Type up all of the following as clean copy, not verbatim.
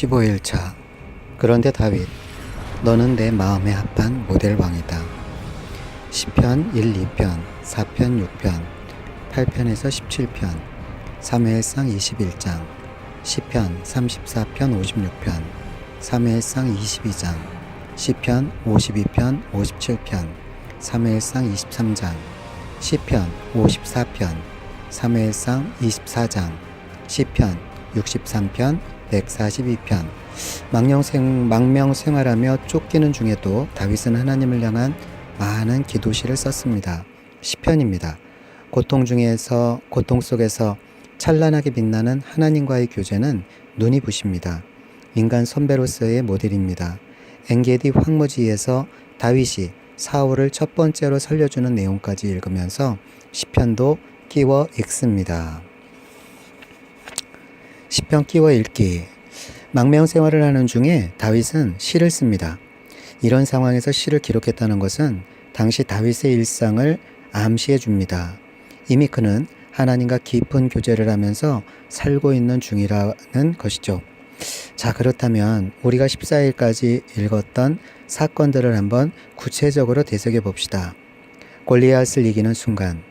15일차. 그런데 다윗, 너는 내 마음에 합한 모델 왕이다. 시편 1, 2편, 4편, 6편, 8편에서 17편, 사무엘상 21장, 시편 34편, 56편, 사무엘상 22장, 시편 52편, 57편, 사무엘상 23장, 시편 54편, 사무엘상 24장, 시편 63편, 142편. 망명 생활하며 쫓기는 중에도 다윗은 하나님을 향한 많은 기도시를 썼습니다. 시편입니다. 고통 속에서 찬란하게 빛나는 하나님과의 교제는 눈이 부십니다. 인간 선배로서의 모델입니다. 엔게디 황무지에서 다윗이 사울을 첫 번째로 살려주는 내용까지 읽으면서 시편도 끼워 읽습니다. 시편 끼워 읽기. 망명 생활을 하는 중에 다윗은 시를 씁니다. 이런 상황에서 시를 기록했다는 것은 당시 다윗의 일상을 암시해 줍니다. 이미 그는 하나님과 깊은 교제를 하면서 살고 있는 중이라는 것이죠. 자, 그렇다면 우리가 14일까지 읽었던 사건들을 한번 구체적으로 되새겨 봅시다. 골리앗을 이기는 순간,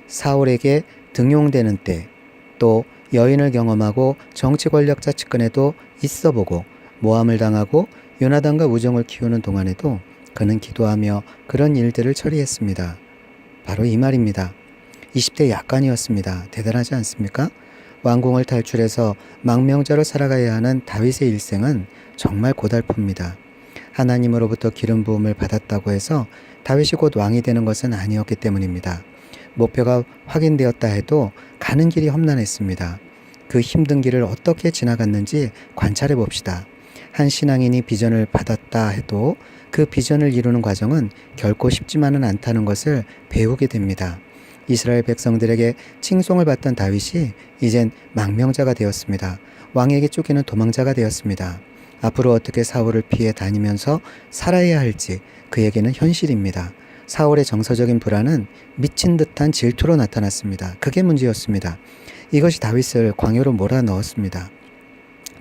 사울에게 등용되는 때, 또 여인을 경험하고 정치 권력자 측근에도 있어보고 모함을 당하고 요나단과 우정을 키우는 동안에도 그는 기도하며 그런 일들을 처리했습니다. 바로 이 말입니다. 20대 약관이었습니다. 대단하지 않습니까? 왕궁을 탈출해서 망명자로 살아가야 하는 다윗의 일생은 정말 고달픕니다. 하나님으로부터 기름 부음을 받았다고 해서 다윗이 곧 왕이 되는 것은 아니었기 때문입니다. 목표가 확인되었다 해도 가는 길이 험난했습니다. 그 힘든 길을 어떻게 지나갔는지 관찰해 봅시다. 한 신앙인이 비전을 받았다 해도 그 비전을 이루는 과정은 결코 쉽지만은 않다는 것을 배우게 됩니다. 이스라엘 백성들에게 칭송을 받던 다윗이 이젠 망명자가 되었습니다. 왕에게 쫓기는 도망자가 되었습니다. 앞으로 어떻게 사울을 피해 다니면서 살아야 할지 그에게는 현실입니다. 사울의 정서적인 불안은 미친 듯한 질투로 나타났습니다. 그게 문제였습니다. 이것이 다윗을 광야로 몰아넣었습니다.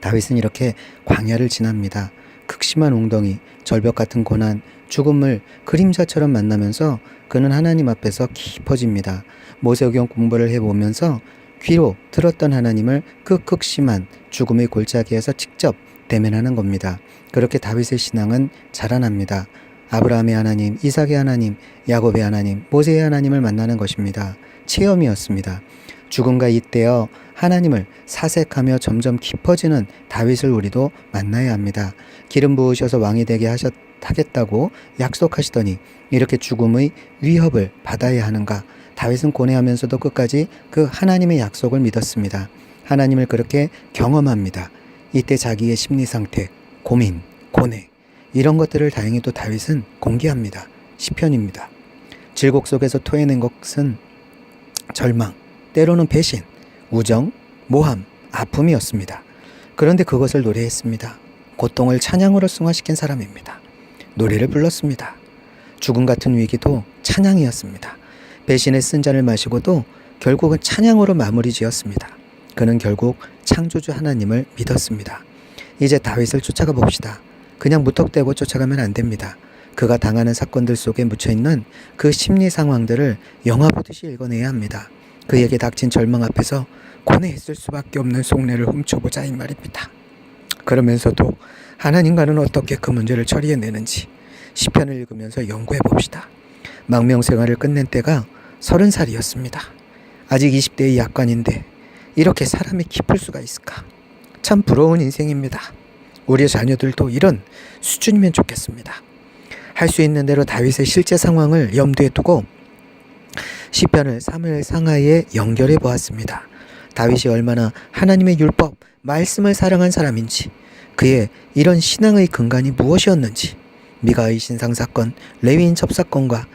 다윗은 이렇게 광야를 지납니다. 극심한 웅덩이, 절벽 같은 고난, 죽음을 그림자처럼 만나면서 그는 하나님 앞에서 깊어집니다. 모세오경 공부를 해보면서 귀로 들었던 하나님을 그 극심한 죽음의 골짜기에서 직접 대면하는 겁니다. 그렇게 다윗의 신앙은 자라납니다. 아브라함의 하나님, 이삭의 하나님, 야곱의 하나님, 모세의 하나님을 만나는 것입니다. 체험이었습니다. 죽음과 잇대어 하나님을 사색하며 점점 깊어지는 다윗을 우리도 만나야 합니다. 기름 부으셔서 왕이 되게 하겠다고 약속하시더니 이렇게 죽음의 위협을 받아야 하는가? 다윗은 고뇌하면서도 끝까지 그 하나님의 약속을 믿었습니다. 하나님을 그렇게 경험합니다. 이때 자기의 심리 상태, 고민, 고뇌 이런 것들을 다행히도 다윗은 공개합니다. 시편입니다. 질곡 속에서 토해낸 것은 절망, 때로는 배신, 우정, 모함, 아픔이었습니다. 그런데 그것을 노래했습니다. 고통을 찬양으로 승화시킨 사람입니다. 노래를 불렀습니다. 죽음 같은 위기도 찬양이었습니다. 배신의 쓴 잔을 마시고도 결국은 찬양으로 마무리 지었습니다. 그는 결국 창조주 하나님을 믿었습니다. 이제 다윗을 쫓아가 봅시다. 그냥 무턱대고 쫓아가면 안 됩니다. 그가 당하는 사건들 속에 묻혀있는 그 심리 상황들을 영화 보듯이 읽어내야 합니다. 그에게 닥친 절망 앞에서 고뇌했을 수밖에 없는 속내를 훔쳐보자 이 말입니다. 그러면서도 하나님과는 어떻게 그 문제를 처리해내는지 시편을 읽으면서 연구해 봅시다. 망명 생활을 끝낸 때가 30살이었습니다. 아직 20대의 약관인데 이렇게 사람이 깊을 수가 있을까? 참 부러운 인생입니다. 우리 자녀들도 이런 수준이면 좋겠습니다. 할 수 있는 대로 다윗의 실제 상황을 염두에 두고 시편을 사무엘 상하에 연결해 보았습니다. 다윗이 얼마나 하나님의 율법, 말씀을 사랑한 사람인지, 그의 이런 신앙의 근간이 무엇이었는지, 미가의 신상 사건, 레위인 첩사건과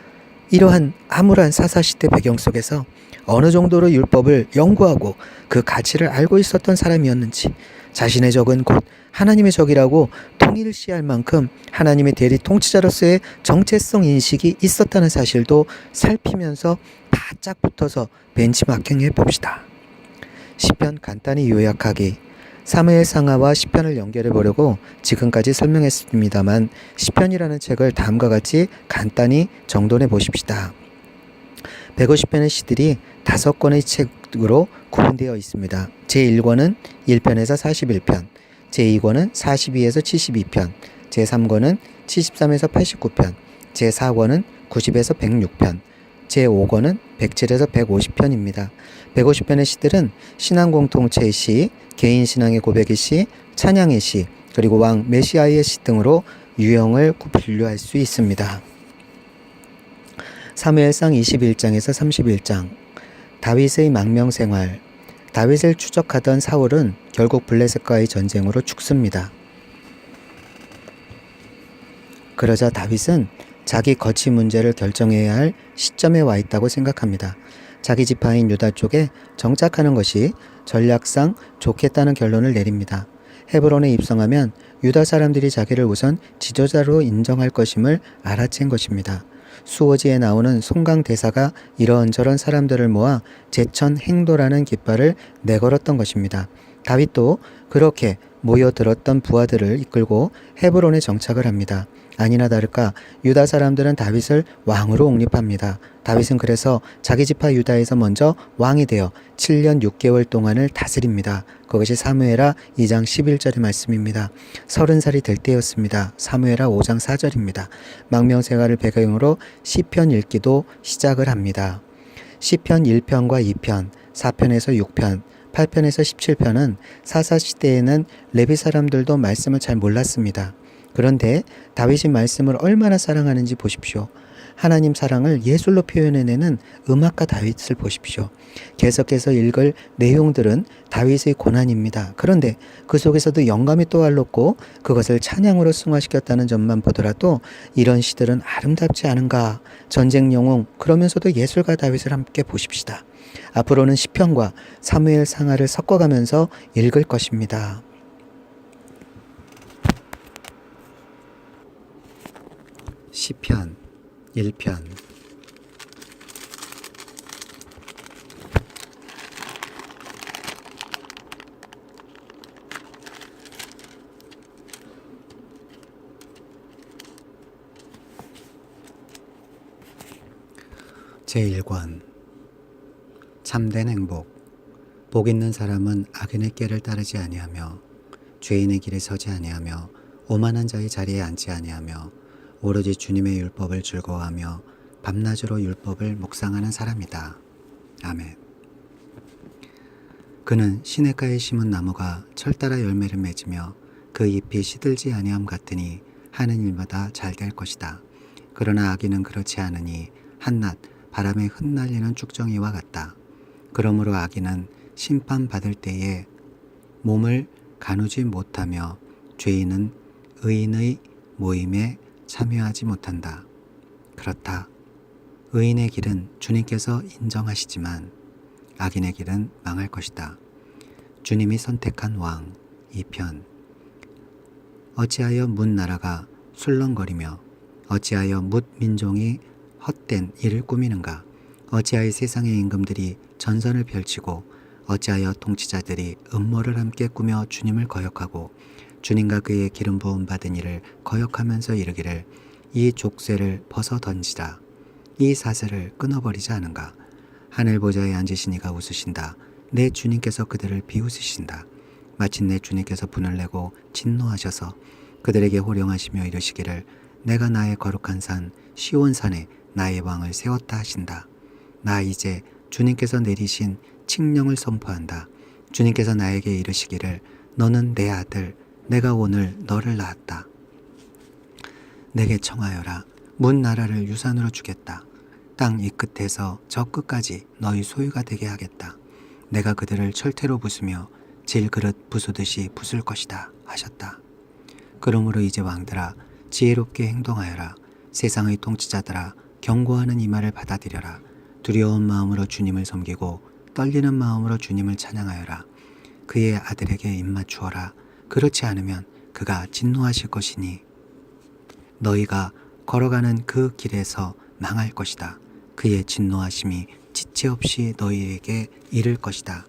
이러한 암울한 사사시대 배경 속에서 어느 정도로 율법을 연구하고 그 가치를 알고 있었던 사람이었는지, 자신의 적은 곧 하나님의 적이라고 통일시할 만큼 하나님의 대리 통치자로서의 정체성 인식이 있었다는 사실도 살피면서 바짝 붙어서 벤치마킹해 봅시다. 시편 간단히 요약하기. 사무엘 상하와 시편을 연결해 보려고 지금까지 설명했습니다만 시편이라는 책을 다음과 같이 간단히 정돈해 보십시다. 150편의 시들이 5권의 책으로 구분되어 있습니다. 제1권은 1편에서 41편, 제2권은 42에서 72편, 제3권은 73에서 89편, 제4권은 90에서 106편, 제5권은 107에서 150편입니다. 150편의 시들은 신앙 공동체의 시, 개인 신앙의 고백의 시, 찬양의 시, 그리고 왕 메시아의 시 등으로 유형을 분류할 수 있습니다. 사무엘상 21장에서 31장, 다윗의 망명 생활. 다윗을 추적하던 사울은 결국 블레셋과의 전쟁으로 죽습니다. 그러자 다윗은 자기 거취 문제를 결정해야 할 시점에 와 있다고 생각합니다. 자기 지파인 유다 쪽에 정착하는 것이 전략상 좋겠다는 결론을 내립니다. 헤브론에 입성하면 유다 사람들이 자기를 우선 지도자로 인정할 것임을 알아챈 것입니다. 수오지에 나오는 송강 대사가 이런저런 사람들을 모아 제천 행도라는 깃발을 내걸었던 것입니다. 다윗도 그렇게 모여들었던 부하들을 이끌고 헤브론에 정착을 합니다. 아니나 다를까 유다 사람들은 다윗을 왕으로 옹립합니다. 다윗은 그래서 자기 지파 유다에서 먼저 왕이 되어 7년 6개월 동안을 다스립니다. 그것이 사무엘하 2장 11절의 말씀입니다. 30살이 될 때였습니다. 사무엘하 5장 4절입니다. 망명 생활을 배경으로 시편 읽기도 시작을 합니다. 시편 1편과 2편, 4편에서 6편, 8편에서 17편은 사사시대에는 레위 사람들도 말씀을 잘 몰랐습니다. 그런데 다윗이 말씀을 얼마나 사랑하는지 보십시오. 하나님 사랑을 예술로 표현해내는 음악가 다윗을 보십시오. 계속해서 읽을 내용들은 다윗의 고난입니다. 그런데 그 속에서도 영감이 또할렀고 그것을 찬양으로 승화시켰다는 점만 보더라도 이런 시들은 아름답지 않은가. 전쟁 영웅 그러면서도 예술가 다윗을 함께 보십시다. 앞으로는 시편과 사무엘 상하를 섞어가면서 읽을 것입니다. 시편 1편. 제1권. 참된 행복. 복 있는 사람은 악인의 꾀를 따르지 아니하며 죄인의 길에 서지 아니하며 오만한 자의 자리에 앉지 아니하며 오로지 주님의 율법을 즐거워하며 밤낮으로 율법을 묵상하는 사람이다. 아멘. 그는 시냇가에 심은 나무가 철따라 열매를 맺으며 그 잎이 시들지 아니함 같으니 하는 일마다 잘 될 것이다. 그러나 악인은 그렇지 않으니 한낱 바람에 흩날리는 쭉정이와 같다. 그러므로 악인은 심판받을 때에 몸을 가누지 못하며 죄인은 의인의 모임에 참여하지 못한다. 그렇다. 의인의 길은 주님께서 인정하시지만 악인의 길은 망할 것이다. 주님이 선택한 왕 2편. 어찌하여 뭇 나라가 술렁거리며 어찌하여 뭇 민종이 헛된 일을 꾸미는가. 어찌하여 세상의 임금들이 전선을 펼치고 어찌하여 통치자들이 음모를 함께 꾸며 주님을 거역하고 주님과 그의 기름 부음 받은 이를 거역하면서 이르기를 이 족쇄를 벗어 던지라. 이 사슬을 끊어버리지 않은가. 하늘 보좌에 앉으신 이가 웃으신다. 내 주님께서 그들을 비웃으신다. 마침내 주님께서 분을 내고 진노하셔서 그들에게 호령하시며 이르시기를 내가 나의 거룩한 산 시온산에 나의 왕을 세웠다 하신다. 나 이제 주님께서 내리신 칙령을 선포한다. 주님께서 나에게 이르시기를 너는 내 아들 내가 오늘 너를 낳았다. 내게 청하여라. 문 나라를 유산으로 주겠다. 땅 이 끝에서 저 끝까지 너희 소유가 되게 하겠다. 내가 그들을 철퇴로 부수며 질그릇 부수듯이 부술 것이다 하셨다. 그러므로 이제 왕들아 지혜롭게 행동하여라. 세상의 통치자들아 경고하는 이 말을 받아들여라. 두려운 마음으로 주님을 섬기고 떨리는 마음으로 주님을 찬양하여라. 그의 아들에게 입맞추어라. 그렇지 않으면 그가 진노하실 것이니 너희가 걸어가는 그 길에서 망할 것이다. 그의 진노하심이 지체 없이 너희에게 이를 것이다.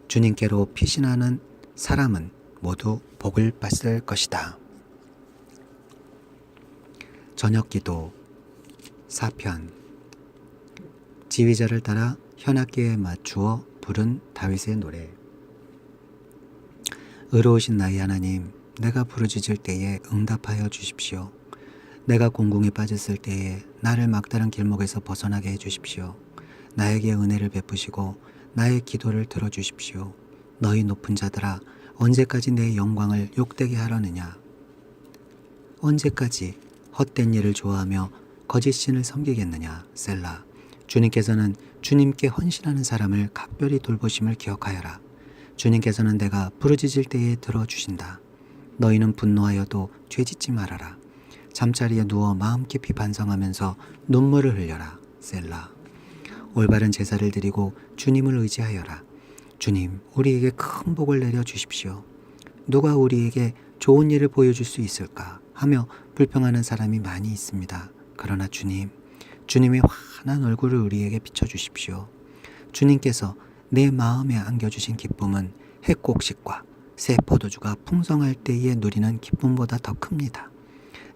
주님께로 피신하는 사람은 모두 복을 받을 것이다. 저녁기도 4편. 지휘자를 따라 현악기에 맞추어 부른 다윗의 노래. 의로우신 나의 하나님, 내가 부르짖을 때에 응답하여 주십시오. 내가 공궁에 빠졌을 때에 나를 막다른 길목에서 벗어나게 해주십시오. 나에게 은혜를 베푸시고 나의 기도를 들어주십시오. 너희 높은 자들아, 언제까지 내 영광을 욕되게 하려느냐? 언제까지 헛된 일을 좋아하며 거짓 신을 섬기겠느냐? 셀라. 주님께서는 주님께 헌신하는 사람을 각별히 돌보심을 기억하여라. 주님께서는 내가 부르짖을 때에 들어주신다. 너희는 분노하여도 죄짓지 말아라. 잠자리에 누워 마음 깊이 반성하면서 눈물을 흘려라. 셀라. 올바른 제사를 드리고 주님을 의지하여라. 주님, 우리에게 큰 복을 내려 주십시오. 누가 우리에게 좋은 일을 보여줄 수 있을까 하며 불평하는 사람이 많이 있습니다. 그러나 주님의 환한 얼굴을 우리에게 비춰주십시오. 주님께서 내 마음에 안겨주신 기쁨은 핵곡식과 새 포도주가 풍성할 때에 누리는 기쁨보다 더 큽니다.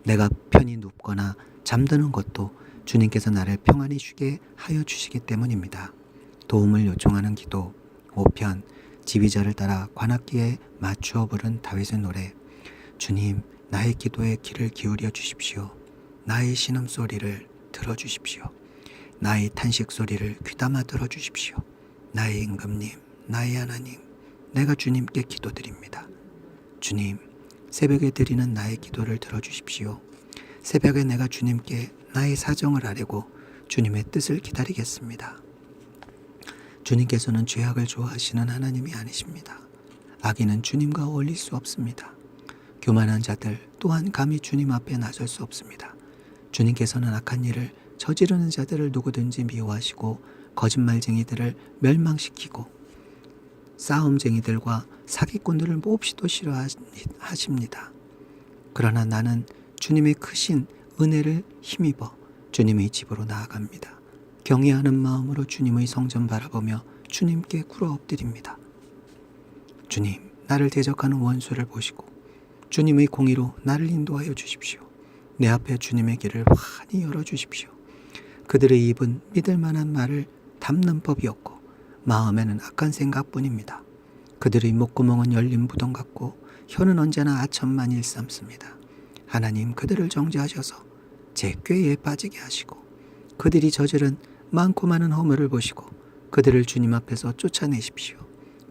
내가 편히 눕거나 잠드는 것도 주님께서 나를 평안히 쉬게 하여 주시기 때문입니다. 도움을 요청하는 기도 5편. 지휘자를 따라 관악기에 맞추어 부른 다윗의 노래. 주님, 나의 기도에 귀를 기울여 주십시오. 나의 신음소리를 들어주십시오. 나의 탄식소리를 귀담아 들어주십시오. 나의 임금님, 나의 하나님, 내가 주님께 기도드립니다. 주님, 새벽에 드리는 나의 기도를 들어주십시오. 새벽에 내가 주님께 나의 사정을 아뢰고 주님의 뜻을 기다리겠습니다. 주님께서는 죄악을 좋아하시는 하나님이 아니십니다. 악인은 주님과 어울릴 수 없습니다. 교만한 자들 또한 감히 주님 앞에 나설 수 없습니다. 주님께서는 악한 일을 저지르는 자들을 누구든지 미워하시고 거짓말쟁이들을 멸망시키고 싸움쟁이들과 사기꾼들을 몹시도 싫어하십니다. 그러나 나는 주님의 크신 은혜를 힘입어 주님의 집으로 나아갑니다. 경외하는 마음으로 주님의 성전 바라보며 주님께 꿇어 엎드립니다. 주님, 나를 대적하는 원수를 보시고 주님의 공의로 나를 인도하여 주십시오. 내 앞에 주님의 길을 환히 열어주십시오. 그들의 입은 믿을 만한 말을 담는 법이 없고 마음에는 악한 생각뿐입니다. 그들의 목구멍은 열린 무덤 같고 혀는 언제나 아첨만 일삼습니다. 하나님, 그들을 정죄하셔서 제 꾀에 빠지게 하시고 그들이 저지른 많고 많은 허물을 보시고 그들을 주님 앞에서 쫓아내십시오.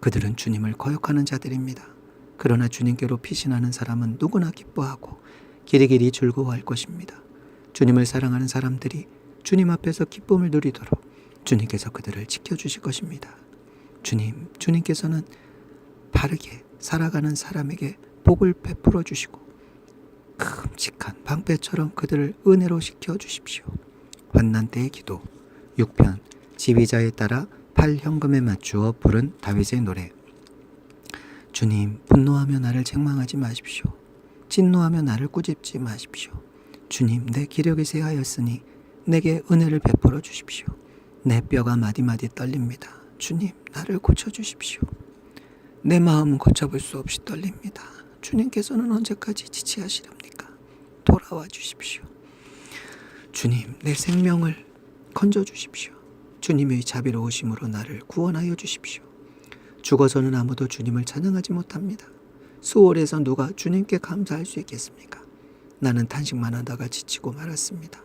그들은 주님을 거역하는 자들입니다. 그러나 주님께로 피신하는 사람은 누구나 기뻐하고 길이길이 즐거워할 것입니다. 주님을 사랑하는 사람들이 주님 앞에서 기쁨을 누리도록 주님께서 그들을 지켜주실 것입니다. 주님께서는 바르게 살아가는 사람에게 복을 베풀어 주시고 큼직한 방패처럼 그들을 은혜로 시켜주십시오. 환난 때의 기도 6편. 지휘자에 따라 팔 현금에 맞추어 부른 다윗의 노래. 주님, 분노하며 나를 책망하지 마십시오. 진노하며 나를 꾸짖지 마십시오. 주님, 내 기력이 쇠하였으니 내게 은혜를 베풀어 주십시오. 내 뼈가 마디마디 떨립니다. 주님, 나를 고쳐주십시오. 내 마음은 걷잡을 수 없이 떨립니다. 주님께서는 언제까지 지체하시렵니까? 돌아와 주십시오. 주님, 내 생명을 건져주십시오. 주님의 자비로우심으로 나를 구원하여 주십시오. 죽어서는 아무도 주님을 찬양하지 못합니다. 수월에서 누가 주님께 감사할 수 있겠습니까? 나는 탄식만 하다가 지치고 말았습니다.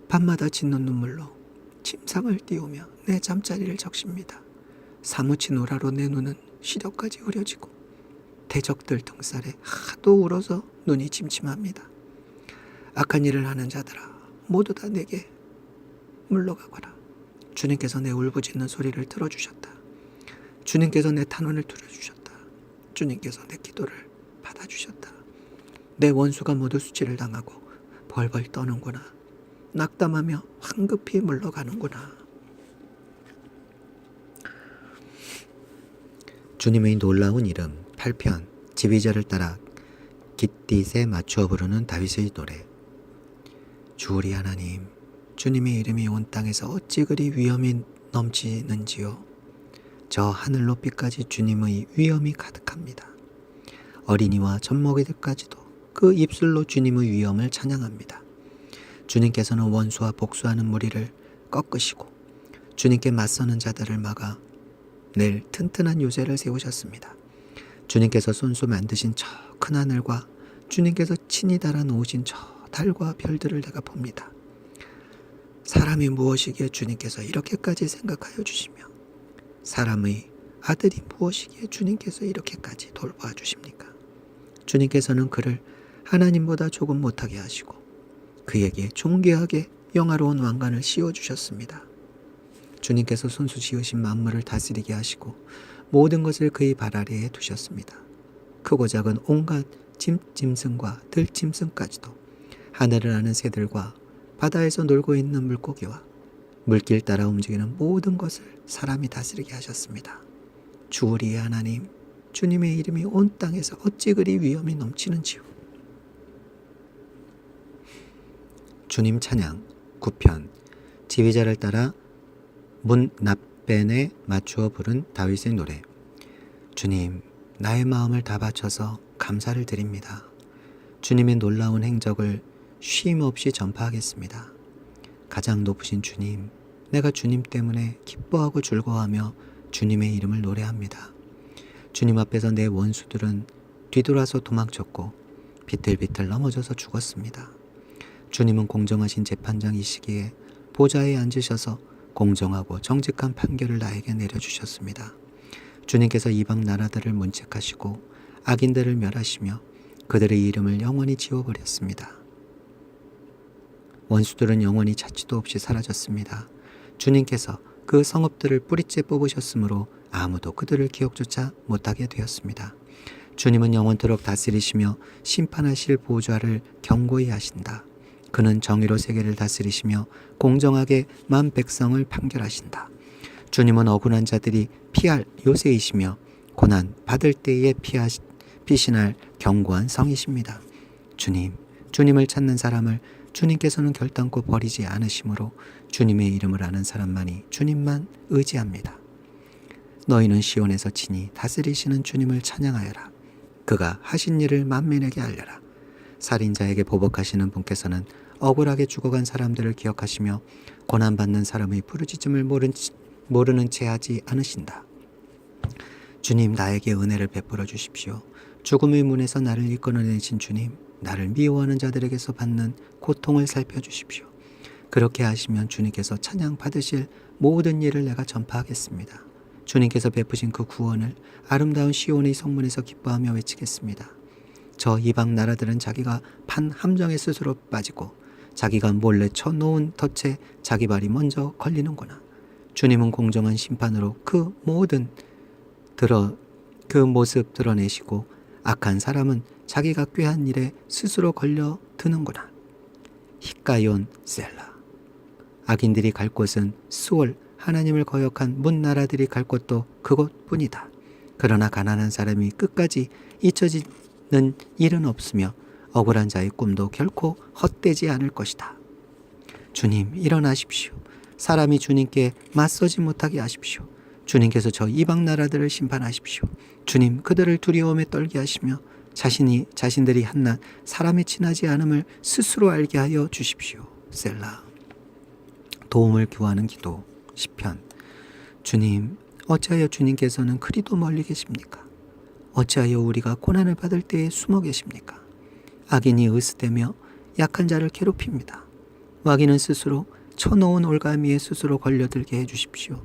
밤마다 짓는 눈물로 침상을 띄우며 내 잠자리를 적십니다. 사무친 우라로 내 눈은 시력까지 흐려지고 대적들 등살에 하도 울어서 눈이 침침합니다. 악한 일을 하는 자들아, 모두 다 내게 물러가거라. 주님께서 내 울부짖는 소리를 들어주셨다. 주님께서 내 탄원을 들어주셨다. 주님께서 내 기도를 받아주셨다. 내 원수가 모두 수치를 당하고 벌벌 떠는구나. 낙담하며 황급히 물러가는구나. 주님의 놀라운 이름 8편. 지휘자를 따라 깃딧에 맞추어 부르는 다윗의 노래. 주 우리 하나님, 주님의 이름이 온 땅에서 어찌 그리 위엄이 넘치는지요. 저 하늘 높이까지 주님의 위엄이 가득합니다. 어린이와 젖먹이들까지도 그 입술로 주님의 위엄을 찬양합니다. 주님께서는 원수와 복수하는 무리를 꺾으시고 주님께 맞서는 자들을 막아 낼 튼튼한 요새를 세우셨습니다. 주님께서 손수 만드신 저 큰 하늘과 주님께서 친히 달아 놓으신 저 달과 별들을 내가 봅니다. 사람이 무엇이기에 주님께서 이렇게까지 생각하여 주시며 사람의 아들이 무엇이기에 주님께서 이렇게까지 돌봐 주십니까? 주님께서는 그를 하나님보다 조금 못하게 하시고 그에게 존귀하게 영화로운 왕관을 씌워주셨습니다. 주님께서 손수 지으신 만물을 다스리게 하시고 모든 것을 그의 발 아래에 두셨습니다. 크고 작은 온갖 짐승과 들짐승까지도 하늘을 나는 새들과 바다에서 놀고 있는 물고기와 물길 따라 움직이는 모든 것을 사람이 다스리게 하셨습니다. 주 우리의 하나님, 주님의 이름이 온 땅에서 어찌 그리 위엄이 넘치는지요. 주님 찬양 9편 지휘자를 따라 문 납벤에 맞추어 부른 다윗의 노래. 주님, 나의 마음을 다 바쳐서 감사를 드립니다. 주님의 놀라운 행적을 쉼 없이 전파하겠습니다. 가장 높으신 주님, 내가 주님 때문에 기뻐하고 즐거워하며 주님의 이름을 노래합니다. 주님 앞에서 내 원수들은 뒤돌아서 도망쳤고 비틀비틀 넘어져서 죽었습니다. 주님은 공정하신 재판장이시기에 보좌에 앉으셔서 공정하고 정직한 판결을 나에게 내려주셨습니다. 주님께서 이방 나라들을 문책하시고 악인들을 멸하시며 그들의 이름을 영원히 지워버렸습니다. 원수들은 영원히 찾지도 없이 사라졌습니다. 주님께서 그 성읍들을 뿌리째 뽑으셨으므로 아무도 그들을 기억조차 못하게 되었습니다. 주님은 영원토록 다스리시며 심판하실 보좌를 견고히 하신다. 그는 정의로 세계를 다스리시며 공정하게 만 백성을 판결하신다. 주님은 억울한 자들이 피할 요새이시며 고난 받을 때에 피신할 견고한 성이십니다. 주님을 찾는 사람을 주님께서는 결단코 버리지 않으시므로 주님의 이름을 아는 사람만이 주님만 의지합니다. 너희는 시온에서 친히 다스리시는 주님을 찬양하여라. 그가 하신 일을 만민에게 알려라. 살인자에게 보복하시는 분께서는 억울하게 죽어간 사람들을 기억하시며 고난받는 사람의 부르짖음을 모르는 채 하지 않으신다. 주님, 나에게 은혜를 베풀어 주십시오. 죽음의 문에서 나를 이끌어내신 주님, 나를 미워하는 자들에게서 받는 고통을 살펴주십시오. 그렇게 하시면 주님께서 찬양 받으실 모든 일을 내가 전파하겠습니다. 주님께서 베푸신 그 구원을 아름다운 시온의 성문에서 기뻐하며 외치겠습니다. 저 이방 나라들은 자기가 판 함정에 스스로 빠지고 자기가 몰래 쳐놓은 덫에 자기 발이 먼저 걸리는구나. 주님은 공정한 심판으로 그 모습 드러내시고 악한 사람은 자기가 꾀한 일에 스스로 걸려 드는구나. 히카yon 셀라. 악인들이 갈 곳은 수월, 하나님을 거역한 문나라들이 갈 곳도 그곳뿐이다. 그러나 가난한 사람이 끝까지 잊혀지는 일은 없으며 억울한 자의 꿈도 결코 헛되지 않을 것이다. 주님, 일어나십시오. 사람이 주님께 맞서지 못하게 하십시오. 주님께서 저 이방 나라들을 심판하십시오. 주님, 그들을 두려움에 떨게 하시며 자신들이 한낱 사람에 친하지 않음을 스스로 알게 하여 주십시오. 셀라. 도움을 구하는 기도 10편. 주님, 어찌하여 주님께서는 그리도 멀리 계십니까? 어찌하여 우리가 고난을 받을 때에 숨어 계십니까? 악인이 으스대며 약한 자를 괴롭힙니다. 마귀는 스스로 쳐놓은 올가미에 스스로 걸려들게 해주십시오.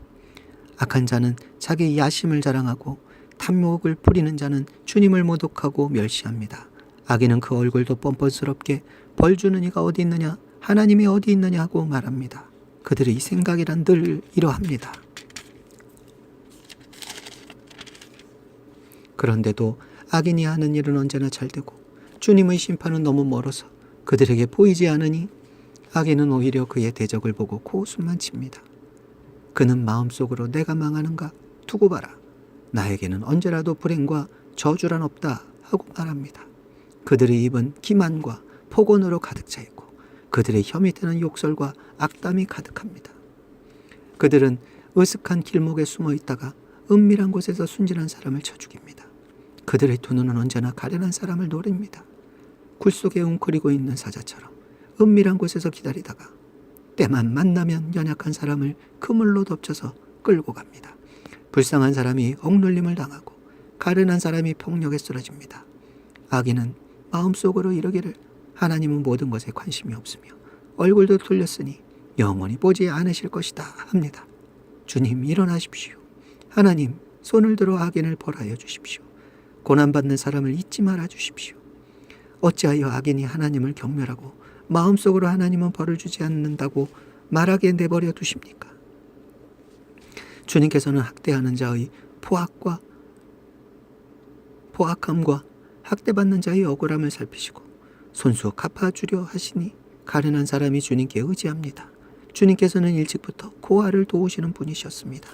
악한 자는 자기 야심을 자랑하고 탐욕을 부리는 자는 주님을 모독하고 멸시합니다. 악인은 그 얼굴도 뻔뻔스럽게 벌 주는 이가 어디 있느냐, 하나님이 어디 있느냐 하고 말합니다. 그들의 생각이란 늘 이러합니다. 그런데도 악인이 하는 일은 언제나 잘되고 주님의 심판은 너무 멀어서 그들에게 보이지 않으니 악인은 오히려 그의 대적을 보고 고웃음만 칩니다. 그는 마음속으로 내가 망하는가 두고 봐라. 나에게는 언제라도 불행과 저주란 없다 하고 말합니다. 그들의 입은 기만과 폭언으로 가득 차 있고 그들의 혀 밑에는 욕설과 악담이 가득합니다. 그들은 으슥한 길목에 숨어 있다가 은밀한 곳에서 순진한 사람을 쳐 죽입니다. 그들의 두 눈은 언제나 가련한 사람을 노립니다. 굴 속에 웅크리고 있는 사자처럼 은밀한 곳에서 기다리다가 때만 만나면 연약한 사람을 그물로 덮쳐서 끌고 갑니다. 불쌍한 사람이 억눌림을 당하고 가련한 사람이 폭력에 쓰러집니다. 악인은 마음속으로 이르기를 하나님은 모든 것에 관심이 없으며 얼굴도 돌렸으니 영원히 보지 않으실 것이다 합니다. 주님 일어나십시오. 하나님 손을 들어 악인을 벌하여 주십시오. 고난받는 사람을 잊지 말아 주십시오. 어찌하여 악인이 하나님을 경멸하고 마음속으로 하나님은 벌을 주지 않는다고 말하게 내버려 두십니까? 주님께서는 학대하는 자의 포악함과 학대받는 자의 억울함을 살피시고 손수 갚아주려 하시니 가련한 사람이 주님께 의지합니다. 주님께서는 일찍부터 고아를 도우시는 분이셨습니다.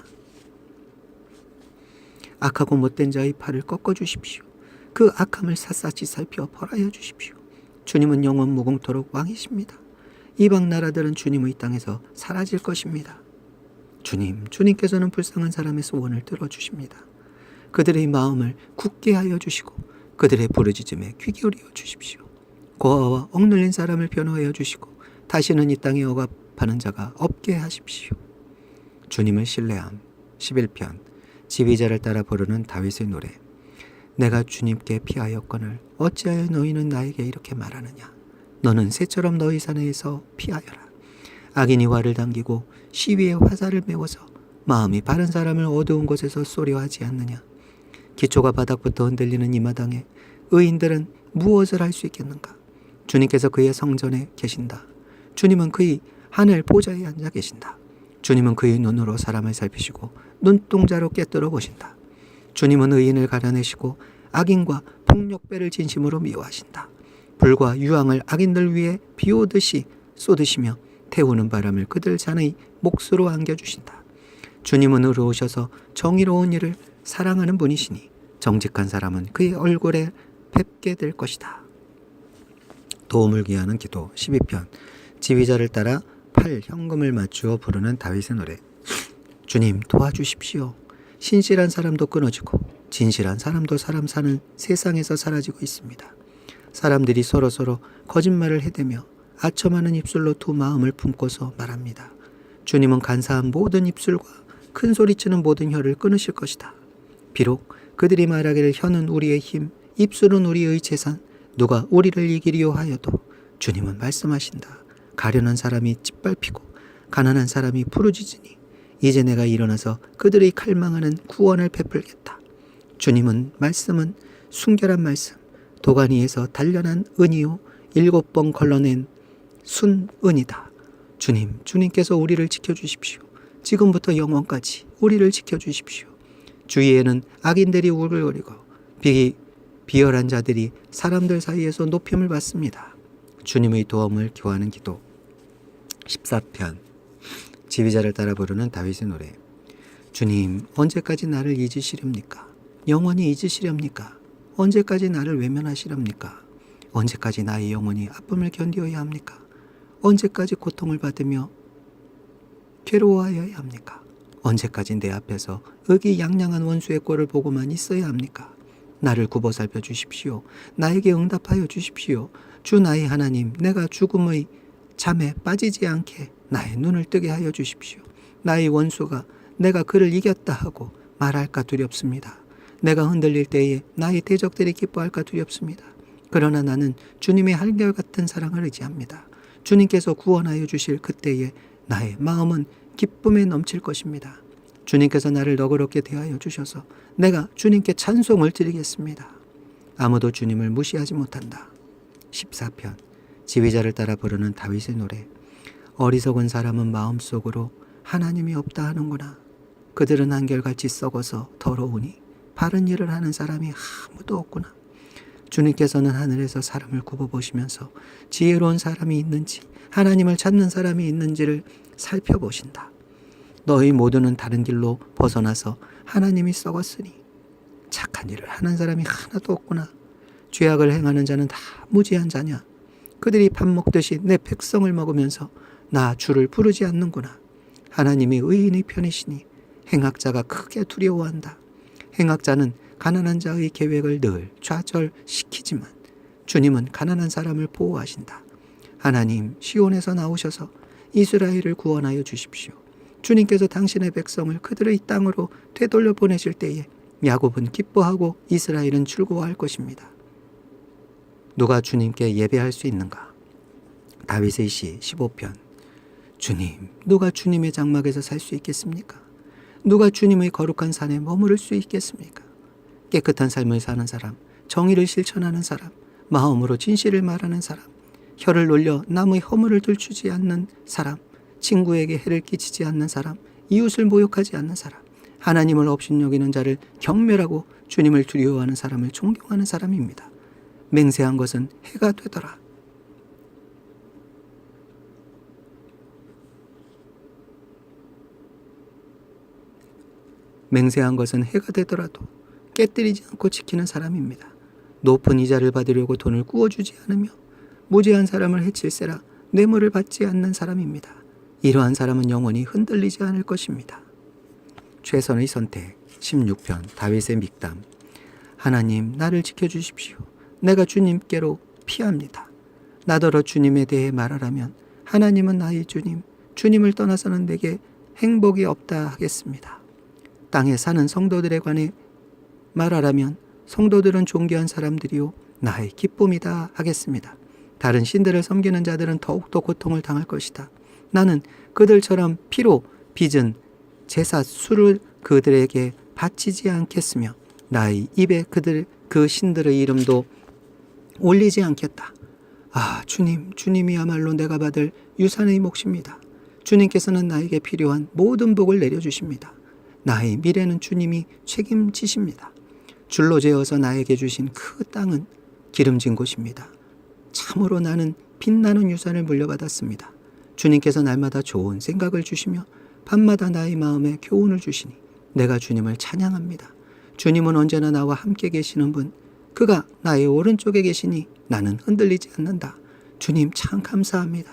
악하고 못된 자의 팔을 꺾어주십시오. 그 악함을 샅샅이 살펴 벌하여 주십시오. 주님은 영원 무궁토록 왕이십니다. 이방 나라들은 주님의 땅에서 사라질 것입니다. 주님께서는 불쌍한 사람의 소원을 들어주십니다. 그들의 마음을 굳게 하여 주시고 그들의 부르짖음에 귀 기울여 주십시오. 고아와 억눌린 사람을 변호하여 주시고 다시는 이 땅에 억압하는 자가 없게 하십시오. 주님을 신뢰함 11편 지휘자를 따라 부르는 다윗의 노래. 내가 주님께 피하였거늘 어찌하여 너희는 나에게 이렇게 말하느냐. 너는 새처럼 너희 산에서 피하여라. 악인이 활을 당기고 시위에 화살을 메워서 마음이 바른 사람을 어두운 곳에서 쏘려하지 않느냐. 기초가 바닥부터 흔들리는 이 마당에 의인들은 무엇을 할 수 있겠는가. 주님께서 그의 성전에 계신다. 주님은 그의 하늘 보좌에 앉아 계신다. 주님은 그의 눈으로 사람을 살피시고 눈동자로 꿰뚫어 보신다. 주님은 의인을 가려내시고 악인과 폭력배를 진심으로 미워하신다. 불과 유황을 악인들 위에 비오듯이 쏟으시며 태우는 바람을 그들 잔의 몫으로 안겨주신다. 주님은 의로우셔서 정의로운 일을 사랑하는 분이시니 정직한 사람은 그의 얼굴에 뵙게 될 것이다. 도움을 기하는 기도 12편 지휘자를 따라 팔 현금을 맞추어 부르는 다윗의 노래. 주님 도와주십시오. 신실한 사람도 끊어지고 진실한 사람도 사람 사는 세상에서 사라지고 있습니다. 사람들이 서로서로 거짓말을 해대며 아첨하는 입술로 두 마음을 품고서 말합니다. 주님은 간사한 모든 입술과 큰 소리치는 모든 혀를 끊으실 것이다. 비록 그들이 말하기를 혀는 우리의 힘, 입술은 우리의 재산, 누가 우리를 이기리요 하여도 주님은 말씀하신다. 가련한 사람이 짓밟히고 가난한 사람이 부르짖으니 이제 내가 일어나서 그들의 갈망하는 구원을 베풀겠다. 주님은 말씀은 순결한 말씀, 도가니에서 단련한 은이요 7번 걸러낸 순은이다. 주님께서 우리를 지켜주십시오. 지금부터 영원까지 우리를 지켜주십시오. 주위에는 악인들이 우글거리고 비열한 자들이 사람들 사이에서 높임을 받습니다. 주님의 도움을 구하는 기도 14편 지휘자를 따라 부르는 다윗의 노래. 주님 언제까지 나를 잊으시렵니까? 영원히 잊으시렵니까? 언제까지 나를 외면하시렵니까? 언제까지 나의 영혼이 아픔을 견디어야 합니까? 언제까지 고통을 받으며 괴로워하여야 합니까? 언제까지 내 앞에서 의기양양한 원수의 꼴을 보고만 있어야 합니까? 나를 굽어 살펴 주십시오. 나에게 응답하여 주십시오. 주 나의 하나님, 내가 죽음의 잠에 빠지지 않게 나의 눈을 뜨게 하여 주십시오. 나의 원수가 내가 그를 이겼다 하고 말할까 두렵습니다. 내가 흔들릴 때에 나의 대적들이 기뻐할까 두렵습니다. 그러나 나는 주님의 한결같은 사랑을 의지합니다. 주님께서 구원하여 주실 그때에 나의 마음은 기쁨에 넘칠 것입니다. 주님께서 나를 너그럽게 대하여 주셔서 내가 주님께 찬송을 드리겠습니다. 아무도 주님을 무시하지 못한다. 14편 지휘자를 따라 부르는 다윗의 노래. 어리석은 사람은 마음속으로 하나님이 없다 하는구나. 그들은 한결같이 썩어서 더러우니 바른 일을 하는 사람이 아무도 없구나. 주님께서는 하늘에서 사람을 굽어보시면서 지혜로운 사람이 있는지 하나님을 찾는 사람이 있는지를 살펴보신다. 너희 모두는 다른 길로 벗어나서 하나님이 썩었으니 착한 일을 하는 사람이 하나도 없구나. 죄악을 행하는 자는 다 무지한 자냐. 그들이 밥 먹듯이 내 백성을 먹으면서 나 주를 부르지 않는구나. 하나님이 의인의 편이시니 행악자가 크게 두려워한다. 행악자는 가난한 자의 계획을 늘 좌절시키지만 주님은 가난한 사람을 보호하신다. 하나님, 시온에서 나오셔서 이스라엘을 구원하여 주십시오. 주님께서 당신의 백성을 그들의 땅으로 되돌려 보내실 때에 야곱은 기뻐하고 이스라엘은 즐거워할 것입니다. 누가 주님께 예배할 수 있는가? 다윗의 시 15편. 주님, 누가 주님의 장막에서 살 수 있겠습니까? 누가 주님의 거룩한 산에 머무를 수 있겠습니까? 깨끗한 삶을 사는 사람, 정의를 실천하는 사람, 마음으로 진실을 말하는 사람, 혀를 놀려 남의 허물을 들추지 않는 사람, 친구에게 해를 끼치지 않는 사람, 이웃을 모욕하지 않는 사람, 하나님을 업신여기는 자를 경멸하고 주님을 두려워하는 사람을 존경하는 사람입니다. 맹세한 것은 해가 되더라. 맹세한 것은 해가 되더라도 깨뜨리지 않고 지키는 사람입니다. 높은 이자를 받으려고 돈을 구워주지 않으며 무죄한 사람을 해칠세라 뇌물을 받지 않는 사람입니다. 이러한 사람은 영원히 흔들리지 않을 것입니다. 최선의 선택 16편 다윗의 믹담. 하나님, 나를 지켜주십시오. 내가 주님께로 피합니다. 나더러 주님에 대해 말하라면 하나님은 나의 주님, 주님을 떠나서는 내게 행복이 없다 하겠습니다. 땅에 사는 성도들에 관해 말하라면 성도들은 존귀한 사람들이요 나의 기쁨이다 하겠습니다. 다른 신들을 섬기는 자들은 더욱더 고통을 당할 것이다. 나는 그들처럼 피로 빚은 제사 수를 그들에게 바치지 않겠으며 나의 입에 그 신들의 이름도 올리지 않겠다. 아, 주님이야말로 내가 받을 유산의 몫입니다. 주님께서는 나에게 필요한 모든 복을 내려주십니다. 나의 미래는 주님이 책임지십니다. 줄로 재어서 나에게 주신 그 땅은 기름진 곳입니다. 참으로 나는 빛나는 유산을 물려받았습니다. 주님께서 날마다 좋은 생각을 주시며 밤마다 나의 마음에 교훈을 주시니 내가 주님을 찬양합니다. 주님은 언제나 나와 함께 계시는 분, 그가 나의 오른쪽에 계시니 나는 흔들리지 않는다. 주님 참 감사합니다.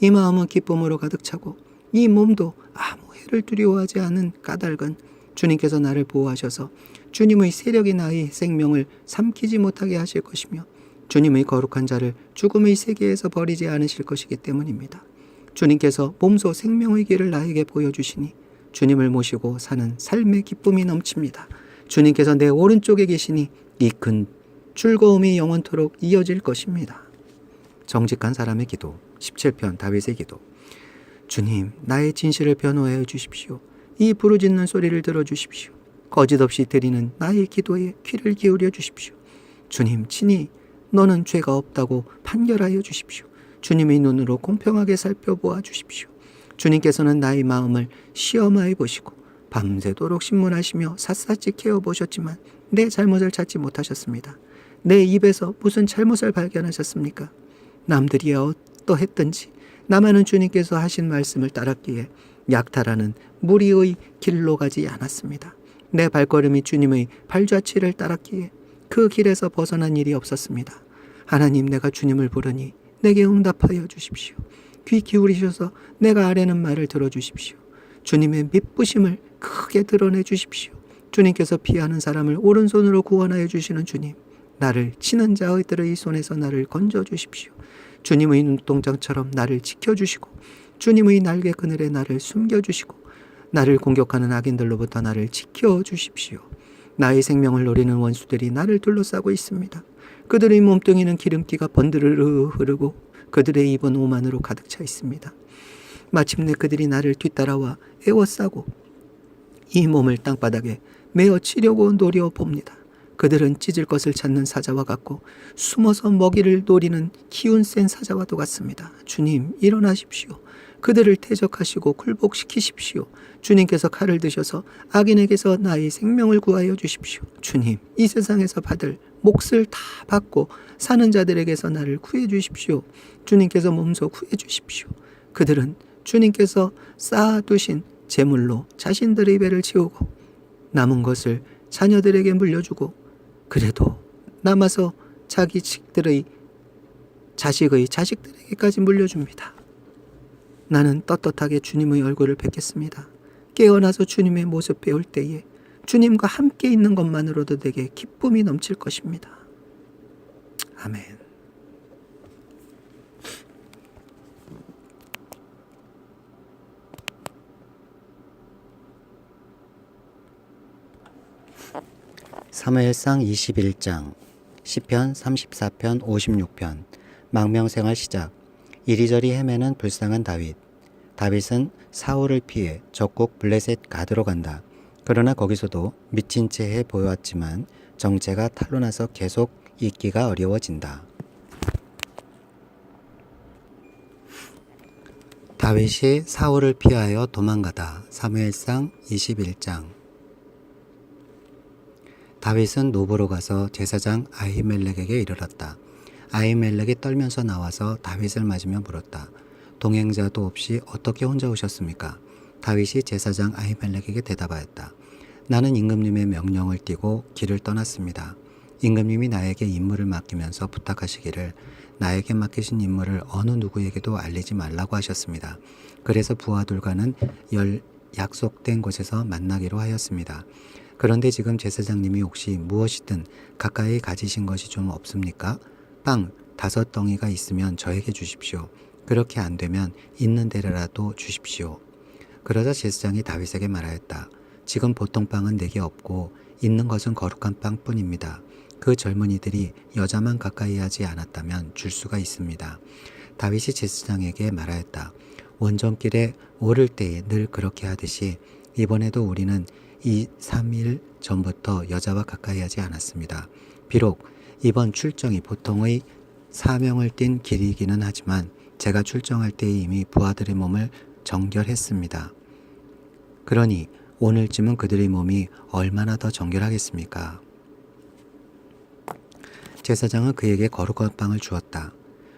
이 마음은 기쁨으로 가득 차고 이 몸도 아무 해를 두려워하지 않은 까닭은 주님께서 나를 보호하셔서 주님의 세력이 나의 생명을 삼키지 못하게 하실 것이며 주님의 거룩한 자를 죽음의 세계에서 버리지 않으실 것이기 때문입니다. 주님께서 몸소 생명의 길을 나에게 보여주시니 주님을 모시고 사는 삶의 기쁨이 넘칩니다. 주님께서 내 오른쪽에 계시니 이 큰 즐거움이 영원토록 이어질 것입니다. 정직한 사람의 기도 17편 다윗의 기도. 주님, 나의 진실을 변호하여 주십시오. 이 부르짖는 소리를 들어주십시오. 거짓 없이 드리는 나의 기도에 귀를 기울여 주십시오. 주님, 친히 너는 죄가 없다고 판결하여 주십시오. 주님의 눈으로 공평하게 살펴보아 주십시오. 주님께서는 나의 마음을 시험하여 보시고 밤새도록 신문하시며 샅샅이 캐어보셨지만 내 잘못을 찾지 못하셨습니다. 내 입에서 무슨 잘못을 발견하셨습니까? 남들이야 어떠했든지 나만은 주님께서 하신 말씀을 따랐기에 약탈하는 무리의 길로 가지 않았습니다. 내 발걸음이 주님의 발자취를 따랐기에 그 길에서 벗어난 일이 없었습니다. 하나님, 내가 주님을 부르니 내게 응답하여 주십시오. 귀 기울이셔서 내가 아뢰는 말을 들어주십시오. 주님의 미쁘심을 크게 드러내 주십시오. 주님께서 피하는 사람을 오른손으로 구원하여 주시는 주님, 나를 치는 자들의 손에서 나를 건져 주십시오. 주님의 눈동장처럼 나를 지켜주시고 주님의 날개 그늘에 나를 숨겨주시고 나를 공격하는 악인들로부터 나를 지켜주십시오. 나의 생명을 노리는 원수들이 나를 둘러싸고 있습니다. 그들의 몸뚱이는 기름기가 번드르르 흐르고 그들의 입은 오만으로 가득 차 있습니다. 마침내 그들이 나를 뒤따라와 에워싸고 이 몸을 땅바닥에 메어 치려고 노려봅니다. 그들은 찢을 것을 찾는 사자와 같고 숨어서 먹이를 노리는 기운 센 사자와도 같습니다. 주님, 일어나십시오. 그들을 대적하시고 굴복시키십시오. 주님께서 칼을 드셔서 악인에게서 나의 생명을 구하여 주십시오. 주님, 이 세상에서 받을 몫을 다 받고 사는 자들에게서 나를 구해 주십시오. 주님께서 몸소 구해 주십시오. 그들은 주님께서 쌓아두신 재물로 자신들의 배를 채우고 남은 것을 자녀들에게 물려주고 그래도 남아서 자식의 자식들에게까지 물려줍니다. 나는 떳떳하게 주님의 얼굴을 뵙겠습니다. 깨어나서 주님의 모습 배울 때에 주님과 함께 있는 것만으로도 내게 기쁨이 넘칠 것입니다. 아멘. 사무엘상 21장 시편 34편 56편 망명생활 시작. 이리저리 헤매는 불쌍한 다윗. 다윗은 사울을 피해 적국 블레셋 가드로 간다. 그러나 거기서도 미친 채 보여왔지만 정체가 탄로나서 계속 잊기가 어려워진다. 다윗이 사울을 피하여 도망가다. 사무엘상 21장. 다윗은 노브로 가서 제사장 아히멜렉에게 이르렀다. 아히멜렉이 떨면서 나와서 다윗을 맞으며 물었다. 동행자도 없이 어떻게 혼자 오셨습니까? 다윗이 제사장 아히멜렉에게 대답하였다. 나는 임금님의 명령을 띠고 길을 떠났습니다. 임금님이 나에게 임무를 맡기면서 부탁하시기를 나에게 맡기신 임무를 어느 누구에게도 알리지 말라고 하셨습니다. 그래서 부하들과는 약속된 곳에서 만나기로 하였습니다. 그런데 지금 제사장님이 혹시 무엇이든 가까이 가지신 것이 좀 없습니까? 빵 5덩이가 있으면 저에게 주십시오. 그렇게 안 되면 있는 데라도 주십시오. 그러자 제사장이 다윗에게 말하였다. 지금 보통 빵은 내게 없고 있는 것은 거룩한 빵뿐입니다. 그 젊은이들이 여자만 가까이 하지 않았다면 줄 수가 있습니다. 다윗이 제사장에게 말하였다. 원정길에 오를 때에 늘 그렇게 하듯이 이번에도 우리는 2-3일 전부터 여자와 가까이 하지 않았습니다. 비록 이번 출정이 보통의 사명을 띤 길이기는 하지만 제가 출정할 때에 이미 부하들의 몸을 정결했습니다. 그러니 오늘쯤은 그들의 몸이 얼마나 더 정결하겠습니까? 제사장은 그에게 거룩한 빵을 주었다.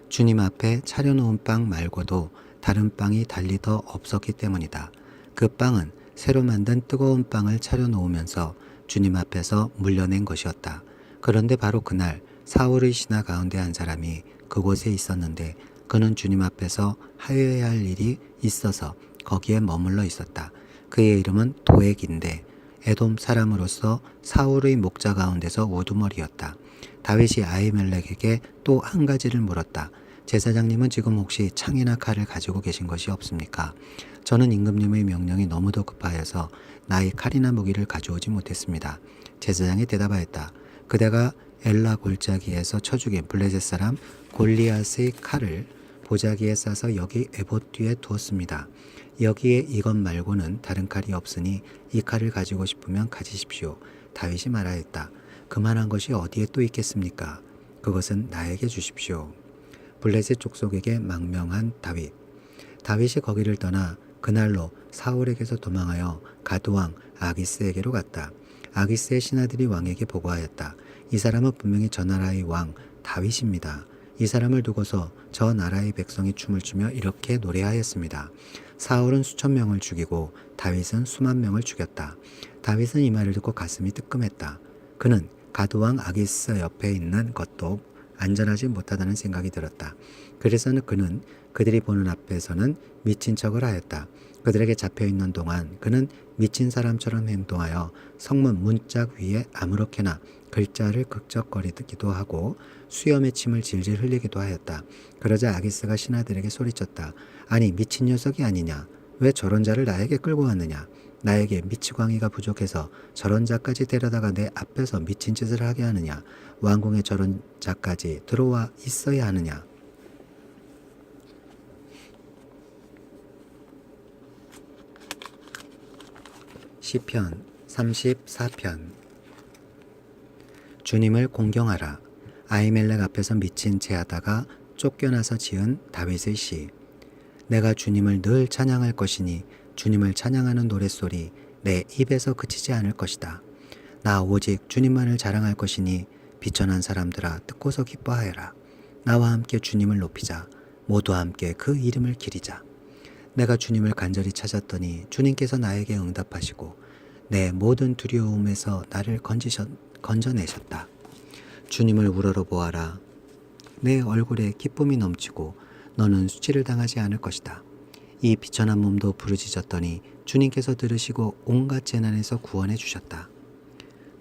주님 앞에 차려놓은 빵 말고도 다른 빵이 달리 더 없었기 때문이다. 그 빵은 새로 만든 뜨거운 빵을 차려놓으면서 주님 앞에서 물려낸 것이었다. 그런데 바로 그날 사울의 신하 가운데 한 사람이 그곳에 있었는데 그는 주님 앞에서 하여야 할 일이 있어서 거기에 머물러 있었다. 그의 이름은 도액인데 에돔 사람으로서 사울의 목자 가운데서 우두머리였다. 다윗이 아히멜렉에게 또 한 가지를 물었다. 제사장님은 지금 혹시 창이나 칼을 가지고 계신 것이 없습니까? 저는 임금님의 명령이 너무도 급하여서 나의 칼이나 무기를 가져오지 못했습니다. 제사장이 대답하였다. 그대가 엘라 골짜기에서 쳐 죽인 블레셋 사람 골리앗의 칼을 보자기에 싸서 여기 에봇 뒤에 두었습니다. 여기에 이것 말고는 다른 칼이 없으니 이 칼을 가지고 싶으면 가지십시오. 다윗이 말하였다. 그만한 것이 어디에 또 있겠습니까? 그것은 나에게 주십시오. 블레셋 족속에게 망명한 다윗. 다윗이 거기를 떠나 그날로 사울에게서 도망하여 가드왕 아기스에게로 갔다. 아기스의 신하들이 왕에게 보고하였다. 이 사람은 분명히 저 나라의 왕 다윗입니다. 이 사람을 두고서 저 나라의 백성이 춤을 추며 이렇게 노래하였습니다. 사울은 수천 명을 죽이고 다윗은 수만 명을 죽였다. 다윗은 이 말을 듣고 가슴이 뜨끔했다. 그는 가드왕 아기스 옆에 있는 것도 안전하지 못하다는 생각이 들었다. 그래서 그는 그들이 보는 앞에서는 미친 척을 하였다. 그들에게 잡혀있는 동안 그는 미친 사람처럼 행동하여 성문 문짝 위에 아무렇게나 글자를 극적거리기도 하고 수염의 침을 질질 흘리기도 하였다. 그러자 아기스가 신하들에게 소리쳤다. 아니 미친 녀석이 아니냐? 왜 저런 자를 나에게 끌고 왔느냐? 나에게 미치광이가 부족해서 저런 자까지 데려다가 내 앞에서 미친 짓을 하게 하느냐? 왕궁에 저런 자까지 들어와 있어야 하느냐? 시편 34편. 주님을 공경하라. 아히멜렉 앞에서 미친 채 하다가 쫓겨나서 지은 다윗의 시. 내가 주님을 늘 찬양할 것이니 주님을 찬양하는 노랫소리 내 입에서 그치지 않을 것이다. 나 오직 주님만을 자랑할 것이니 비천한 사람들아 듣고서 기뻐하여라. 나와 함께 주님을 높이자. 모두 함께 그 이름을 기리자. 내가 주님을 간절히 찾았더니 주님께서 나에게 응답하시고 내 모든 두려움에서 나를 건져내셨다. 주님을 우러러보아라. 내 얼굴에 기쁨이 넘치고 너는 수치를 당하지 않을 것이다. 이 비천한 몸도 부르짖었더니 주님께서 들으시고 온갖 재난에서 구원해 주셨다.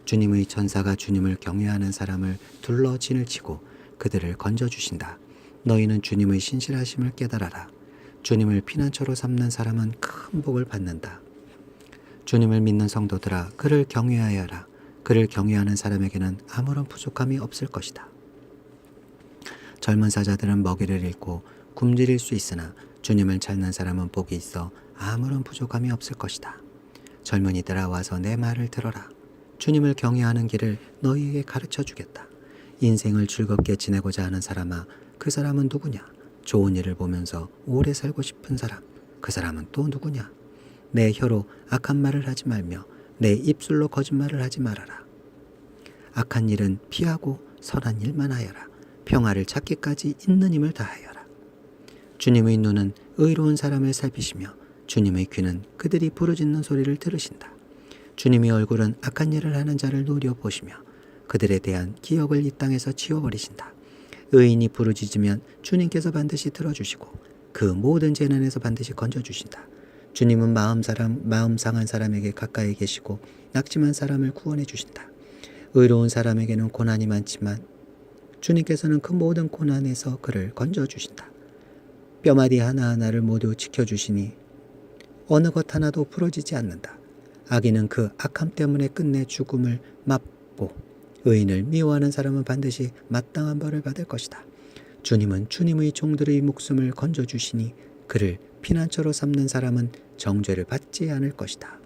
주님의 천사가 주님을 경외하는 사람을 둘러 진을 치고 그들을 건져주신다. 너희는 주님의 신실하심을 깨달아라. 주님을 피난처로 삼는 사람은 큰 복을 받는다. 주님을 믿는 성도들아, 그를 경외하여라. 그를 경외하는 사람에게는 아무런 부족함이 없을 것이다. 젊은 사자들은 먹이를 잃고 굶주릴 수 있으나 주님을 찾는 사람은 복이 있어 아무런 부족함이 없을 것이다. 젊은이들아, 와서 내 말을 들어라. 주님을 경외하는 길을 너희에게 가르쳐 주겠다. 인생을 즐겁게 지내고자 하는 사람아, 그 사람은 누구냐? 좋은 일을 보면서 오래 살고 싶은 사람, 그 사람은 또 누구냐? 내 혀로 악한 말을 하지 말며 내 입술로 거짓말을 하지 말아라. 악한 일은 피하고 선한 일만 하여라. 평화를 찾기까지 있는 힘을 다하여라. 주님의 눈은 의로운 사람을 살피시며 주님의 귀는 그들이 부르짖는 소리를 들으신다. 주님의 얼굴은 악한 일을 하는 자를 노려보시며 그들에 대한 기억을 이 땅에서 지워버리신다. 의인이 부르짖으면 주님께서 반드시 들어주시고 그 모든 재난에서 반드시 건져주신다. 주님은 마음 상한 사람에게 가까이 계시고 낙심한 사람을 구원해 주신다. 의로운 사람에게는 고난이 많지만 주님께서는 그 모든 고난에서 그를 건져주신다. 뼈마디 하나하나를 모두 지켜주시니 어느 것 하나도 부러지지 않는다. 악인은 그 악함 때문에 끝내 죽음을 맛보 의인을 미워하는 사람은 반드시 마땅한 벌을 받을 것이다. 주님은 주님의 종들의 목숨을 건져주시니 그를 피난처로 삼는 사람은 정죄를 받지 않을 것이다.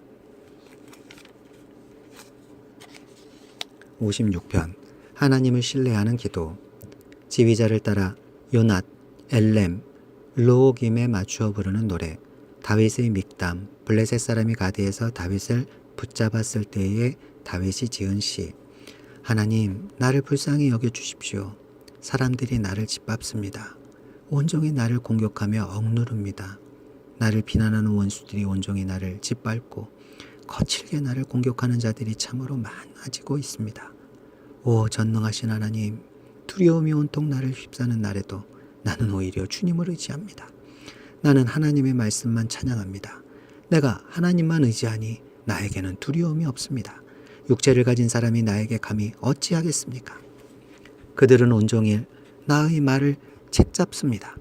56편 하나님을 신뢰하는 기도. 지휘자를 따라 요낫, 엘렘, 르호김에 맞추어 부르는 노래. 다윗의 믹담. 블레셋 사람이 가드에서 다윗을 붙잡았을 때에 다윗이 지은 시. 하나님, 나를 불쌍히 여겨주십시오. 사람들이 나를 짓밟습니다. 온종일 나를 공격하며 억누릅니다. 나를 비난하는 원수들이 온종일 나를 짓밟고 거칠게 나를 공격하는 자들이 참으로 많아지고 있습니다. 오 전능하신 하나님, 두려움이 온통 나를 휩싸는 날에도 나는 오히려 주님을 의지합니다. 나는 하나님의 말씀만 찬양합니다. 내가 하나님만 의지하니 나에게는 두려움이 없습니다. 육체를 가진 사람이 나에게 감히 어찌하겠습니까? 그들은 온종일 나의 말을 책잡습니다.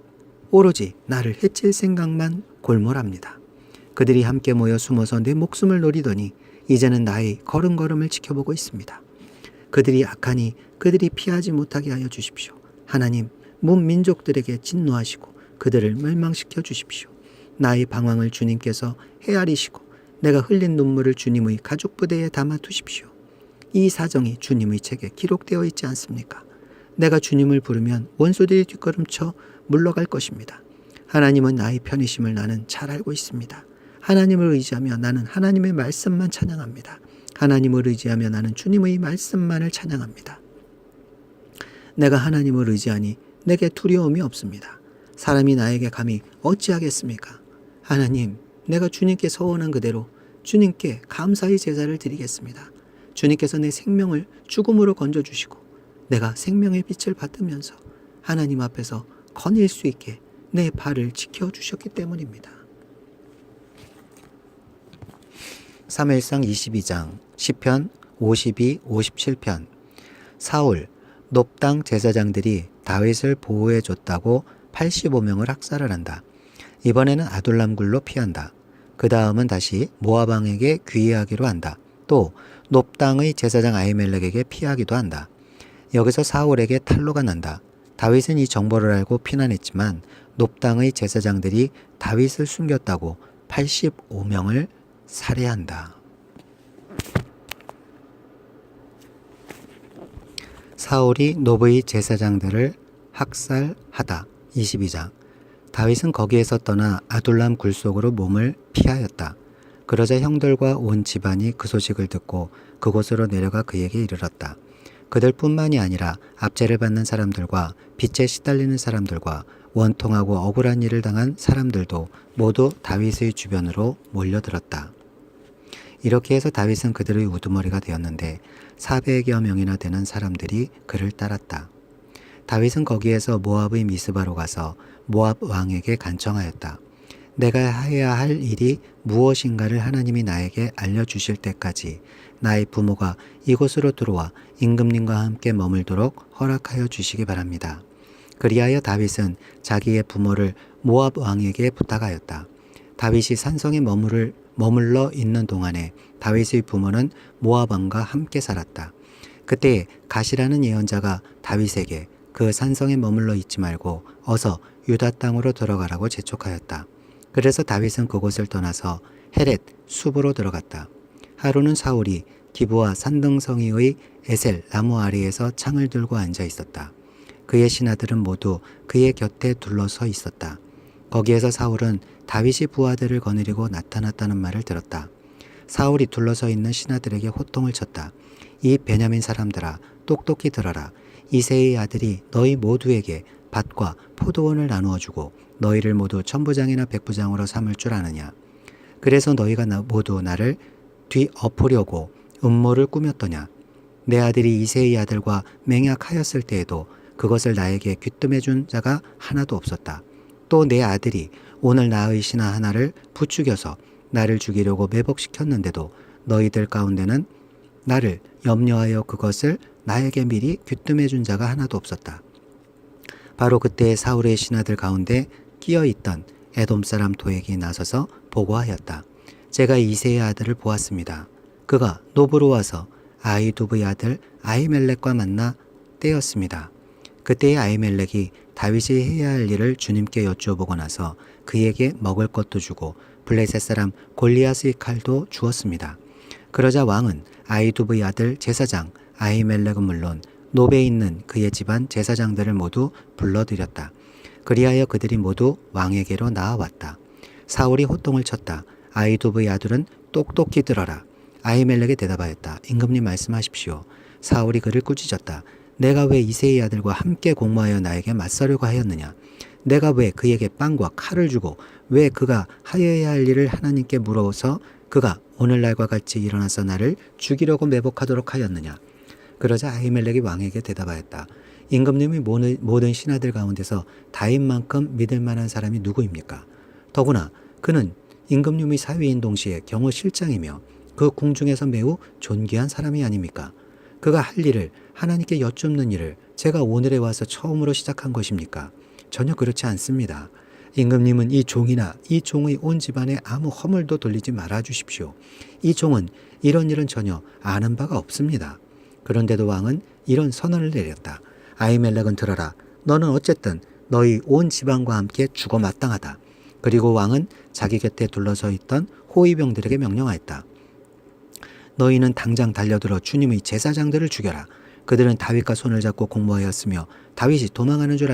오로지 나를 해칠 생각만 골몰합니다. 그들이 함께 모여 숨어서 내 목숨을 노리더니 이제는 나의 걸음걸음을 지켜보고 있습니다. 그들이 악하니 그들이 피하지 못하게 하여 주십시오. 하나님, 문 민족들에게 진노하시고 그들을 멸망시켜 주십시오. 나의 방황을 주님께서 헤아리시고 내가 흘린 눈물을 주님의 가죽부대에 담아 두십시오. 이 사정이 주님의 책에 기록되어 있지 않습니까? 내가 주님을 부르면 원수들이 뒷걸음쳐 물러갈 것입니다. 하나님은 나의 편이심을 나는 잘 알고 있습니다. 하나님을 의지하며 나는 하나님의 말씀만 찬양합니다. 하나님을 의지하며 나는 주님의 말씀만을 찬양합니다. 내가 하나님을 의지하니 내게 두려움이 없습니다. 사람이 나에게 감히 어찌하겠습니까? 하나님, 내가 주님께 서원한 그대로 주님께 감사의 제사를 드리겠습니다. 주님께서 내 생명을 죽음으로 건져주시고 내가 생명의 빛을 받으면서 하나님 앞에서 거닐 수 있게 내 발을 지켜주셨기 때문입니다. 사무엘상 22장, 시편 52, 57편. 사울, 놋당 제사장들이 다윗을 보호해 줬다고 85명을 학살을 한다. 이번에는 아둘람 굴로 피한다. 그 다음은 다시 모압 왕에게 귀의하기로 한다. 또 놋당의 제사장 아히멜렉에게 피하기도 한다. 여기서 사울에게 탄로가 난다. 다윗은 이 정보를 알고 피난했지만 놋당의 제사장들이 다윗을 숨겼다고 85명을 살해한다. 사울이 노브의 제사장들을 학살하다. 22장. 다윗은 거기에서 떠나 아둘람 굴 속으로 몸을 피하였다. 그러자 형들과 온 집안이 그 소식을 듣고 그곳으로 내려가 그에게 이르렀다. 그들뿐만이 아니라 압제를 받는 사람들과 빚에 시달리는 사람들과 원통하고 억울한 일을 당한 사람들도 모두 다윗의 주변으로 몰려들었다. 이렇게 해서 다윗은 그들의 우두머리가 되었는데 400여 명이나 되는 사람들이 그를 따랐다. 다윗은 거기에서 모압의 미스바로 가서 모압 왕에게 간청하였다. 내가 해야 할 일이 무엇인가를 하나님이 나에게 알려주실 때까지 나의 부모가 이곳으로 들어와 임금님과 함께 머물도록 허락하여 주시기 바랍니다. 그리하여 다윗은 자기의 부모를 모압 왕에게 부탁하였다. 다윗이 산성에 머물러 있는 동안에 다윗의 부모는 모압 왕과 함께 살았다. 그때 갓이라는 예언자가 다윗에게 그 산성에 머물러 있지 말고 어서 유다 땅으로 들어가라고 재촉하였다. 그래서 다윗은 그곳을 떠나서 헤렛 숲으로 들어갔다. 하루는 사울이 기브와 산등성이의 에셀 나무 아래에서 창을 들고 앉아 있었다. 그의 신하들은 모두 그의 곁에 둘러서 있었다. 거기에서 사울은 다윗이 부하들을 거느리고 나타났다는 말을 들었다. 사울이 둘러서 있는 신하들에게 호통을 쳤다. 이 베냐민 사람들아, 똑똑히 들어라. 이새의 아들이 너희 모두에게 밭과 포도원을 나누어 주고 너희를 모두 천부장이나 백부장으로 삼을 줄 아느냐. 그래서 너희가 모두 나를 뒤엎으려고 음모를 꾸몄더냐. 내 아들이 이새의 아들과 맹약하였을 때에도 그것을 나에게 귀뜸해 준 자가 하나도 없었다. 또 내 아들이 오늘 나의 신하 하나를 부추겨서 나를 죽이려고 매복시켰는데도 너희들 가운데는 나를 염려하여 그것을 나에게 미리 귀뜸해 준 자가 하나도 없었다. 바로 그때 사울의 신하들 가운데 끼어있던 에돔 사람 도액이 나서서 보고하였다. 제가 이새의 아들을 보았습니다. 그가 노브로 와서 아히두브의 아들 아히멜렉과 만나 떼었습니다. 그때의 아히멜렉이 다윗이 해야 할 일을 주님께 여쭈어보고 나서 그에게 먹을 것도 주고 블레셋 사람 골리앗의 칼도 주었습니다. 그러자 왕은 아히두브의 아들 제사장 아히멜렉은 물론 노베에 있는 그의 집안 제사장들을 모두 불러들였다. 그리하여 그들이 모두 왕에게로 나아왔다. 사울이 호통을 쳤다. 아히두브의 아들은 똑똑히 들어라. 아히멜렉이 대답하였다. 임금님 말씀하십시오. 사울이 그를 꾸짖었다. 내가 왜 이새의 아들과 함께 공모하여 나에게 맞서려고 하였느냐. 내가 왜 그에게 빵과 칼을 주고 왜 그가 하여야 할 일을 하나님께 물어서 그가 오늘날과 같이 일어나서 나를 죽이려고 매복하도록 하였느냐. 그러자 아히멜렉이 왕에게 대답하였다. 임금님이 모든 신하들 가운데서 다윗만큼 믿을 만한 사람이 누구입니까? 더구나 그는 임금님의 사위인 동시에 경호 실장이며 그 궁중에서 매우 존귀한 사람이 아닙니까? 그가 할 일을 하나님께 여쭙는 일을 제가 오늘에 와서 처음으로 시작한 것입니까? 전혀 그렇지 않습니다. 임금님은 이 종이나 이 종의 온 집안에 아무 허물도 돌리지 말아 주십시오. 이 종은 이런 일은 전혀 아는 바가 없습니다. 그런데도 왕은 이런 선언을 내렸다. 아히멜렉은 들어라. 너는 어쨌든 너희 온 집안과 함께 죽어 마땅하다. 그리고 왕은 자기 곁에 둘러서 있던 호위병들에게 명령하였다. 너희는 당장 달려들어 주님의 제사장들을 죽여라. 그들은 다윗과 손을 잡고 공모하였으며 다윗이 도망하는 줄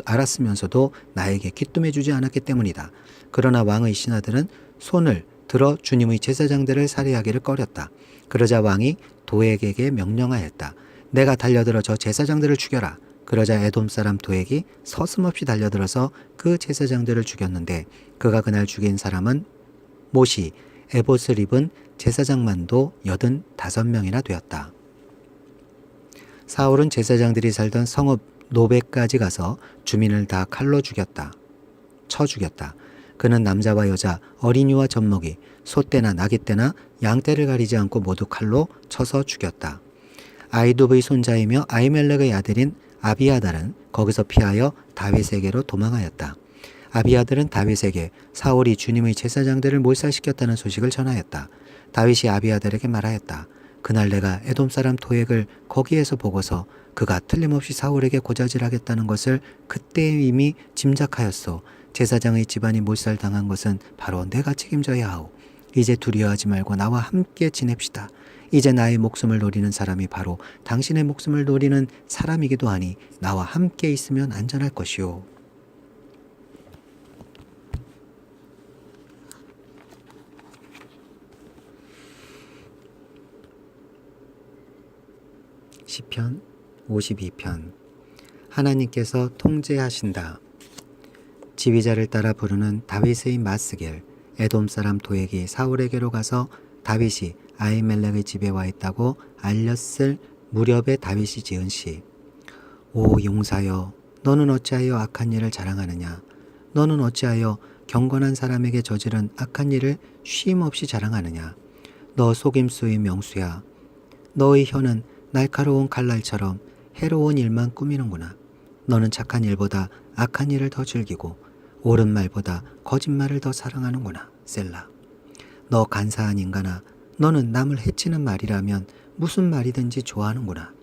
알았으면서도 나에게 귀뜸해 주지 않았기 때문이다. 그러나 왕의 신하들은 손을 들어 주님의 제사장들을 살해하기를 꺼렸다. 그러자 왕이 도액에게 명령하였다. 내가 달려들어 저 제사장들을 죽여라. 그러자 에돔 사람 도액이 서슴없이 달려들어서 그 제사장들을 죽였는데 그가 그날 죽인 사람은 못이 에봇을 입은 제사장만도 85명이나 되었다. 사울은 제사장들이 살던 성읍 노베까지 가서 주민을 다 칼로 쳐 죽였다. 그는 남자와 여자, 어린이와 젖먹이, 소떼나 나귀떼나 양떼를 가리지 않고 모두 칼로 쳐서 죽였다. 아히두브의 손자이며 아히멜렉의 아들인 아비아달은 거기서 피하여 다윗에게로 도망하였다. 아비아달은 다윗에게 사울이 주님의 제사장들을 몰살시켰다는 소식을 전하였다. 다윗이 아비아달에게 말하였다. 그날 내가 에돔 사람 도액을 거기에서 보고서 그가 틀림없이 사울에게 고자질하겠다는 것을 그때 이미 짐작하였소. 제사장의 집안이 몰살당한 것은 바로 내가 책임져야 하오. 이제 두려워하지 말고 나와 함께 지냅시다. 이제 나의 목숨을 노리는 사람이 바로 당신의 목숨을 노리는 사람이기도 하니 나와 함께 있으면 안전할 것이오. 시편 52편. 하나님께서 통제하신다. 지휘자를 따라 부르는 다윗의 맞스겔. 에돔 사람 도액이 사울에게로 가서 다윗이 아히멜렉의 집에 와 있다고 알렸을 무렵에 다윗이 지은 시. 오 용사여, 너는 어찌하여 악한 일을 자랑하느냐? 너는 어찌하여 경건한 사람에게 저지른 악한 일을 쉼없이 자랑하느냐? 너 속임수의 명수야. 너의 혀는 날카로운 칼날처럼 해로운 일만 꾸미는구나. 너는 착한 일보다 악한 일을 더 즐기고 옳은 말보다 거짓말을 더 사랑하는구나. 셀라. 너 간사한 인간아, 너는 남을 해치는 말이라면 무슨 말이든지 좋아하는구나.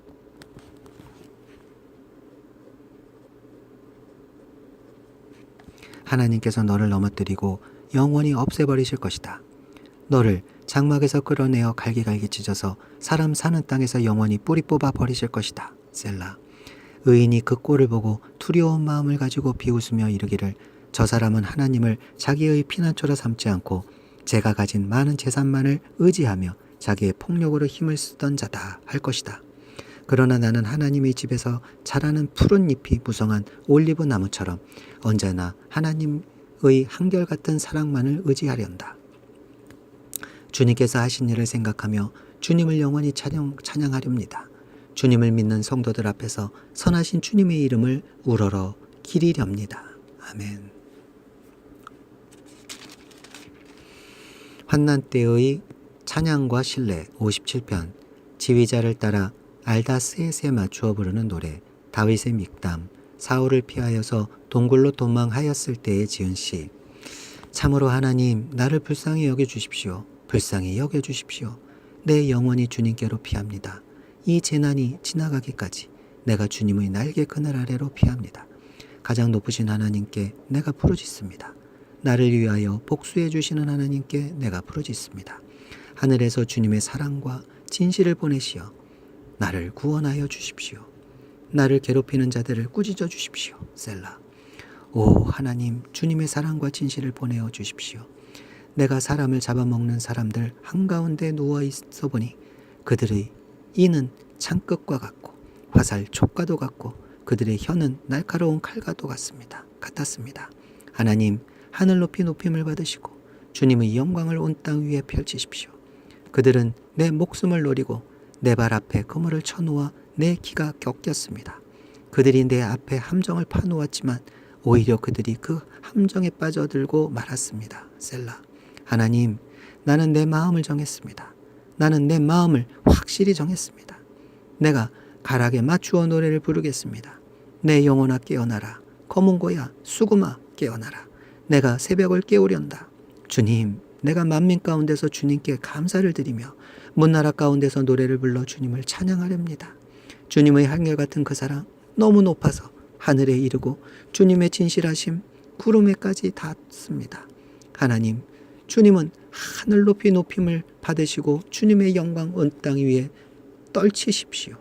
하나님께서 너를 넘어뜨리고 영원히 없애버리실 것이다. 너를 장막에서 끌어내어 갈기갈기 찢어서 사람 사는 땅에서 영원히 뿌리 뽑아 버리실 것이다. 셀라. 의인이 그 꼴을 보고 두려운 마음을 가지고 비웃으며 이르기를 저 사람은 하나님을 자기의 피난처로 삼지 않고 제가 가진 많은 재산만을 의지하며 자기의 폭력으로 힘을 쓰던 자다 할 것이다. 그러나 나는 하나님의 집에서 자라는 푸른 잎이 무성한 올리브 나무처럼 언제나 하나님의 한결같은 사랑만을 의지하련다. 주님께서 하신 일을 생각하며 주님을 영원히 찬양하렵니다. 주님을 믿는 성도들 앞에서 선하신 주님의 이름을 우러러 기리렵니다. 아멘. 환난 때의 찬양과 신뢰 57편 지휘자를 따라 알다스엣에 맞추어 부르는 노래 다윗의 믹담 사울을 피하여서 동굴로 도망하였을 때에 지은 시 참으로 하나님 나를 불쌍히 여겨주십시오. 불쌍히 여겨주십시오. 내 영혼이 주님께로 피합니다. 이 재난이 지나가기까지 내가 주님의 날개 그늘 아래로 피합니다. 가장 높으신 하나님께 내가 부르짖습니다. 나를 위하여 복수해 주시는 하나님께 내가 부르짖습니다. 하늘에서 주님의 사랑과 진실을 보내시어 나를 구원하여 주십시오. 나를 괴롭히는 자들을 꾸짖어 주십시오. 셀라. 오 하나님 주님의 사랑과 진실을 보내어 주십시오. 내가 사람을 잡아먹는 사람들 한가운데 누워있어 보니 그들의 이는 창끝과 같고 화살 촉과도 같고 그들의 혀는 날카로운 칼과도 같았습니다. 하나님 하늘 높이 높임을 받으시고 주님의 영광을 온 땅 위에 펼치십시오. 그들은 내 목숨을 노리고 내 발 앞에 그물을 쳐놓아 내 기가 꺾였습니다. 그들이 내 앞에 함정을 파놓았지만 오히려 그들이 그 함정에 빠져들고 말았습니다. 셀라. 하나님 나는 내 마음을 정했습니다. 나는 내 마음을 확실히 정했습니다. 내가 가락에 맞추어 노래를 부르겠습니다. 내 영혼아 깨어나라. 검은고야 수구마 깨어나라. 내가 새벽을 깨우련다. 주님 내가 만민 가운데서 주님께 감사를 드리며 문나라 가운데서 노래를 불러 주님을 찬양하렵니다. 주님의 한결같은 그 사랑 너무 높아서 하늘에 이르고 주님의 진실하심 구름에까지 닿습니다. 하나님 주님은 하늘 높이 높임을 받으시고 주님의 영광 온 땅 위에 떨치십시오.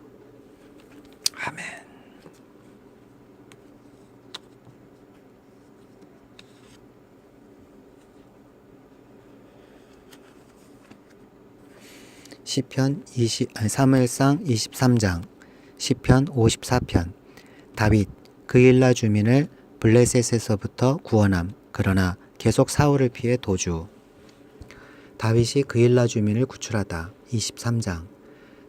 아멘. 사무엘상 23장 시편 54편 다윗 그일라 주민을 블레셋에서부터 구원함. 그러나 계속 사울을 피해 도주. 다윗이 그일라 주민을 구출하다. 23장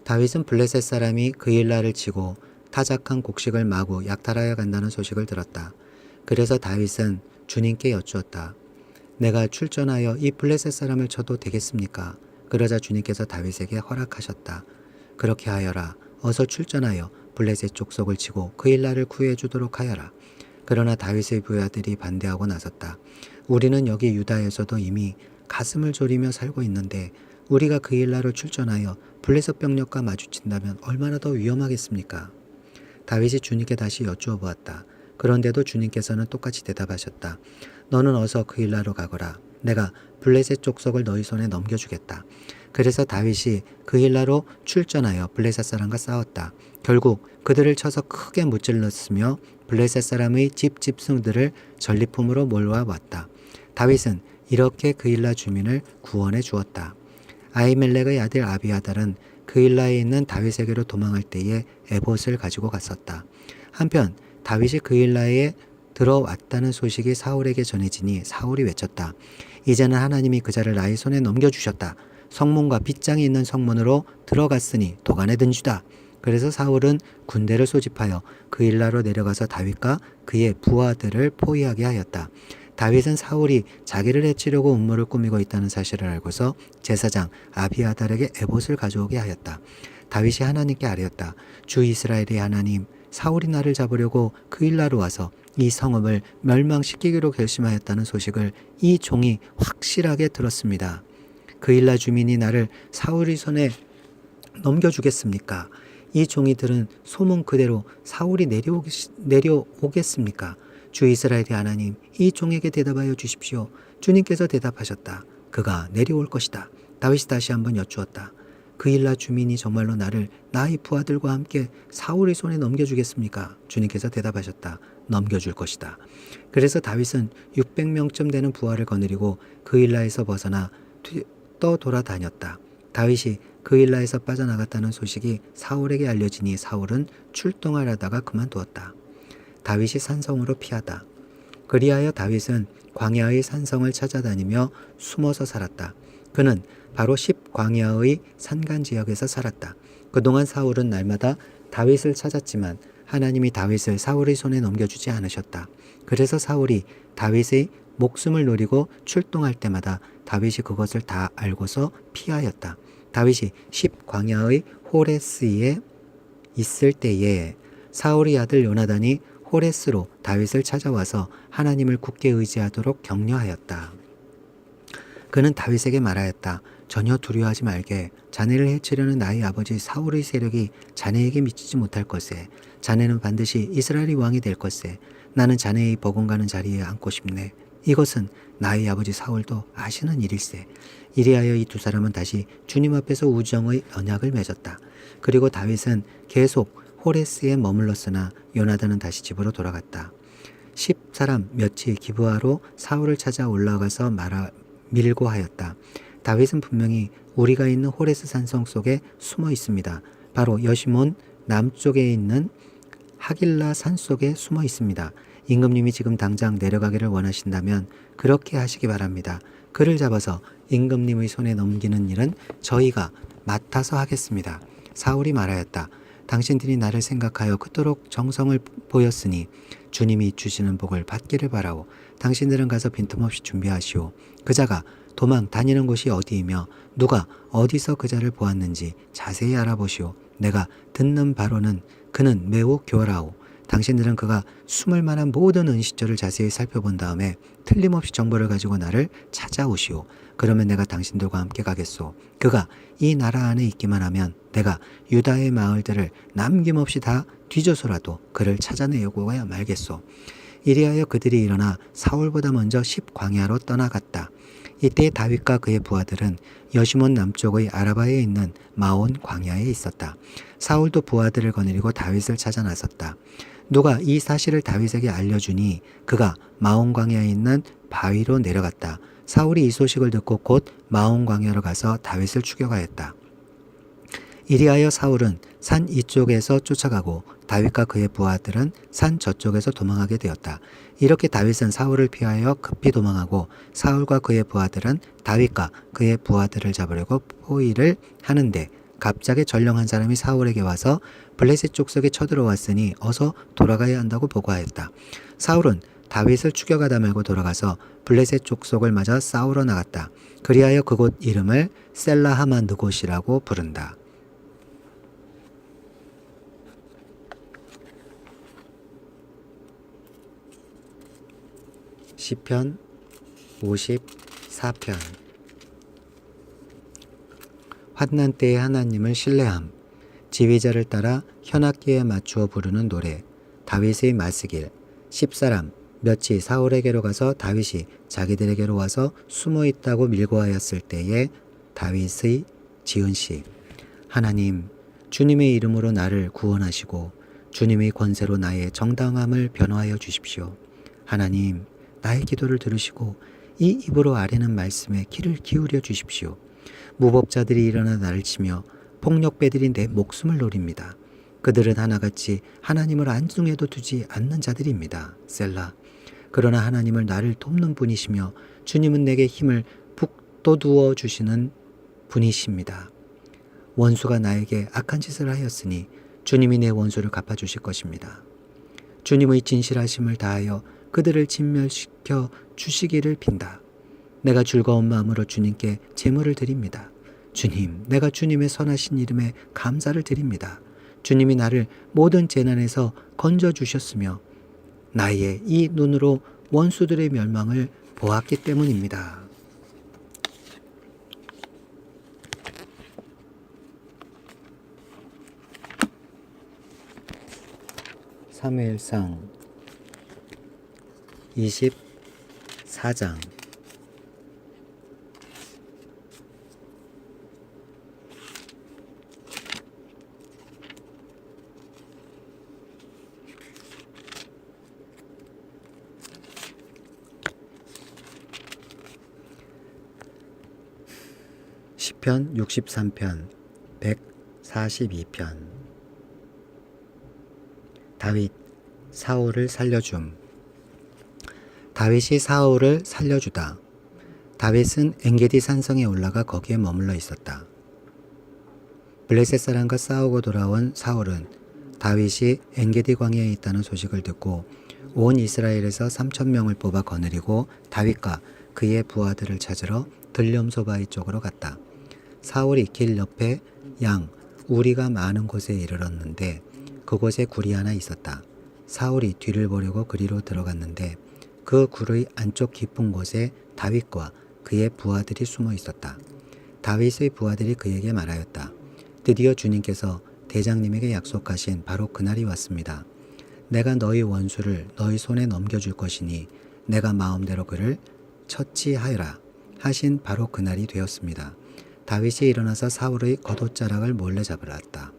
다윗은 블레셋 사람이 그일라를 치고 타작한 곡식을 마구 약탈하여 간다는 소식을 들었다. 그래서 다윗은 주님께 여쭈었다. 내가 출전하여 이 블레셋 사람을 쳐도 되겠습니까? 그러자 주님께서 다윗에게 허락하셨다. 그렇게 하여라. 어서 출전하여 블레셋 족속을 치고 그일라를 구해 주도록 하여라. 그러나 다윗의 부하들이 반대하고 나섰다. 우리는 여기 유다에서도 이미 가슴을 졸이며 살고 있는데 우리가 그일라로 출전하여 블레셋 병력과 마주친다면 얼마나 더 위험하겠습니까? 다윗이 주님께 다시 여쭈어 보았다. 그런데도 주님께서는 똑같이 대답하셨다. 너는 어서 그일라로 가거라. 내가 블레셋 족속을 너희 손에 넘겨주겠다. 그래서 다윗이 그일라로 출전하여 블레셋 사람과 싸웠다. 결국 그들을 쳐서 크게 무찔렀으며 블레셋 사람의 집집승들을 전리품으로 몰아왔다. 다윗은 이렇게 그일라 주민을 구원해 주었다. 아히멜렉의 아들 아비아달은 그일라에 있는 다윗에게로 도망할 때에 에봇을 가지고 갔었다. 한편 다윗이 그일라에 들어왔다는 소식이 사울에게 전해지니 사울이 외쳤다. 이제는 하나님이 그 자를 나의 손에 넘겨주셨다. 성문과 빗장이 있는 성문으로 들어갔으니 도간에 든주다. 그래서 사울은 군대를 소집하여 그일라로 내려가서 다윗과 그의 부하들을 포위하게 하였다. 다윗은 사울이 자기를 해치려고 음모를 꾸미고 있다는 사실을 알고서 제사장 아비아달에게 에봇을 가져오게 하였다. 다윗이 하나님께 아뢰었다. 주 이스라엘의 하나님, 사울이 나를 잡으려고 그일라로 와서 이 성읍을 멸망시키기로 결심하였다는 소식을 이 종이 확실하게 들었습니다. 그일라 주민이 나를 사울의 손에 넘겨주겠습니까? 이 종이 들은 소문 그대로 사울이 내려오겠습니까? 주 이스라엘의 하나님, 이 종에게 대답하여 주십시오. 주님께서 대답하셨다. 그가 내려올 것이다. 다윗이 다시 한번 여쭈었다. 그일라 주민이 정말로 나를 나의 부하들과 함께 사울의 손에 넘겨주겠습니까? 주님께서 대답하셨다. 넘겨줄 것이다. 그래서 다윗은 600명쯤 되는 부하를 거느리고 그일라에서 벗어나 떠돌아다녔다. 다윗이 그일라에서 빠져나갔다는 소식이 사울에게 알려지니 사울은 출동을 하다가 그만두었다. 다윗이 산성으로 피하다. 그리하여 다윗은 광야의 산성을 찾아다니며 숨어서 살았다. 그는 바로 10광야의 산간 지역에서 살았다. 그동안 사울은 날마다 다윗을 찾았지만 하나님이 다윗을 사울의 손에 넘겨주지 않으셨다. 그래서 사울이 다윗의 목숨을 노리고 출동할 때마다 다윗이 그것을 다 알고서 피하였다. 다윗이 10광야의 호레스에 있을 때에 사울의 아들 요나단이 호레스로 다윗을 찾아와서 하나님을 굳게 의지하도록 격려하였다. 그는 다윗에게 말하였다. 전혀 두려워하지 말게. 자네를 해치려는 나의 아버지 사울의 세력이 자네에게 미치지 못할 것에. 자네는 반드시 이스라엘의 왕이 될 것에. 나는 자네의 버금가는 자리에 앉고 싶네. 이것은 나의 아버지 사울도 아시는 일일세. 이리하여 이 두 사람은 다시 주님 앞에서 우정의 언약을 맺었다. 그리고 다윗은 계속 호레스에 머물렀으나 요나단은 다시 집으로 돌아갔다. 10사람 몇이 기브아로 사울을 찾아 올라가서 밀고 하였다. 다윗은 분명히 우리가 있는 호레스 산성 속에 숨어 있습니다. 바로 여시몬 남쪽에 있는 하길라 산 속에 숨어 있습니다. 임금님이 지금 당장 내려가기를 원하신다면 그렇게 하시기 바랍니다. 그를 잡아서 임금님의 손에 넘기는 일은 저희가 맡아서 하겠습니다. 사울이 말하였다. 당신들이 나를 생각하여 그토록 정성을 보였으니 주님이 주시는 복을 받기를 바라오. 당신들은 가서 빈틈없이 준비하시오. 그자가 도망 다니는 곳이 어디이며 누가 어디서 그자를 보았는지 자세히 알아보시오. 내가 듣는 바로는 그는 매우 교활하오. 당신들은 그가 숨을 만한 모든 은시처를 자세히 살펴본 다음에 틀림없이 정보를 가지고 나를 찾아오시오. 그러면 내가 당신들과 함께 가겠소. 그가 이 나라 안에 있기만 하면 내가 유다의 마을들을 남김없이 다 뒤져서라도 그를 찾아내고야 말겠소. 이리하여 그들이 일어나 사울보다 먼저 10광야로 떠나갔다. 이때 다윗과 그의 부하들은 여시몬 남쪽의 아라바에 있는 마온 광야에 있었다. 사울도 부하들을 거느리고 다윗을 찾아 나섰다. 누가 이 사실을 다윗에게 알려주니 그가 마온 광야에 있는 바위로 내려갔다. 사울이 이 소식을 듣고 곧 마온 광야로 가서 다윗을 추격하였다. 이리하여 사울은 산 이쪽에서 쫓아가고 다윗과 그의 부하들은 산 저쪽에서 도망하게 되었다. 이렇게 다윗은 사울을 피하여 급히 도망하고 사울과 그의 부하들은 다윗과 그의 부하들을 잡으려고 포위를 하는데 갑자기 전령한 사람이 사울에게 와서 블레셋 족속에 쳐들어왔으니 어서 돌아가야 한다고 보고하였다. 사울은 다윗을 추격하다 말고 돌아가서 블레셋 족속을 맞아 싸우러 나갔다. 그리하여 그곳 이름을 셀라하만드곳이라고 부른다. 시편 54편. 환난 때에 하나님을 신뢰함. 지휘자를 따라 현악기에 맞추어 부르는 노래. 다윗의 마스길. 10사람 몇이 사울에게로 가서 다윗이 자기들에게로 와서 숨어 있다고 밀고하였을 때에 다윗의 지은 시. 하나님, 주님의 이름으로 나를 구원하시고 주님의 권세로 나의 정당함을 변화하여 주십시오. 하나님, 나의 기도를 들으시고 이 입으로 아뢰는 말씀에 귀를 기울여 주십시오. 무법자들이 일어나 나를 치며 폭력배들이 내 목숨을 노립니다. 그들은 하나같이 하나님을 안중에도 두지 않는 자들입니다. 셀라. 그러나 하나님을 나를 돕는 분이시며 주님은 내게 힘을 북돋우어 주시는 분이십니다. 원수가 나에게 악한 짓을 하였으니 주님이 내 원수를 갚아주실 것입니다. 주님의 진실하심을 다하여 그들을 진멸시켜 주시기를 빈다. 내가 즐거운 마음으로 주님께 제물을 드립니다. 주님, 내가 주님의 선하신 이름에 감사를 드립니다. 주님이 나를 모든 재난에서 건져주셨으며 나의 이 눈으로 원수들의 멸망을 보았기 때문입니다. 사무엘상 24장. 시편 63편 142편. 다윗 사울을 살려줌. 다윗이 사울을 살려주다. 다윗은 엔게디 산성에 올라가 거기에 머물러 있었다. 블레셋 사람과 싸우고 돌아온 사울은 다윗이 엔게디 광야에 있다는 소식을 듣고 온 이스라엘에서 3,000명을 뽑아 거느리고 다윗과 그의 부하들을 찾으러 들렴소바위 쪽으로 갔다. 사울이 길 옆에 양 우리가 많은 곳에 이르렀는데 그곳에 굴이 하나 있었다. 사울이 뒤를 보려고 그리로 들어갔는데 그 굴의 안쪽 깊은 곳에 다윗과 그의 부하들이 숨어 있었다. 다윗의 부하들이 그에게 말하였다. 드디어 주님께서 대장님에게 약속하신 바로 그날이 왔습니다. 내가 너희 원수를 너희 손에 넘겨줄 것이니 내가 마음대로 그를 처치하여라 하신 바로 그날이 되었습니다. 다윗이 일어나서 사울의 겉옷자락을 몰래 잡으렀다.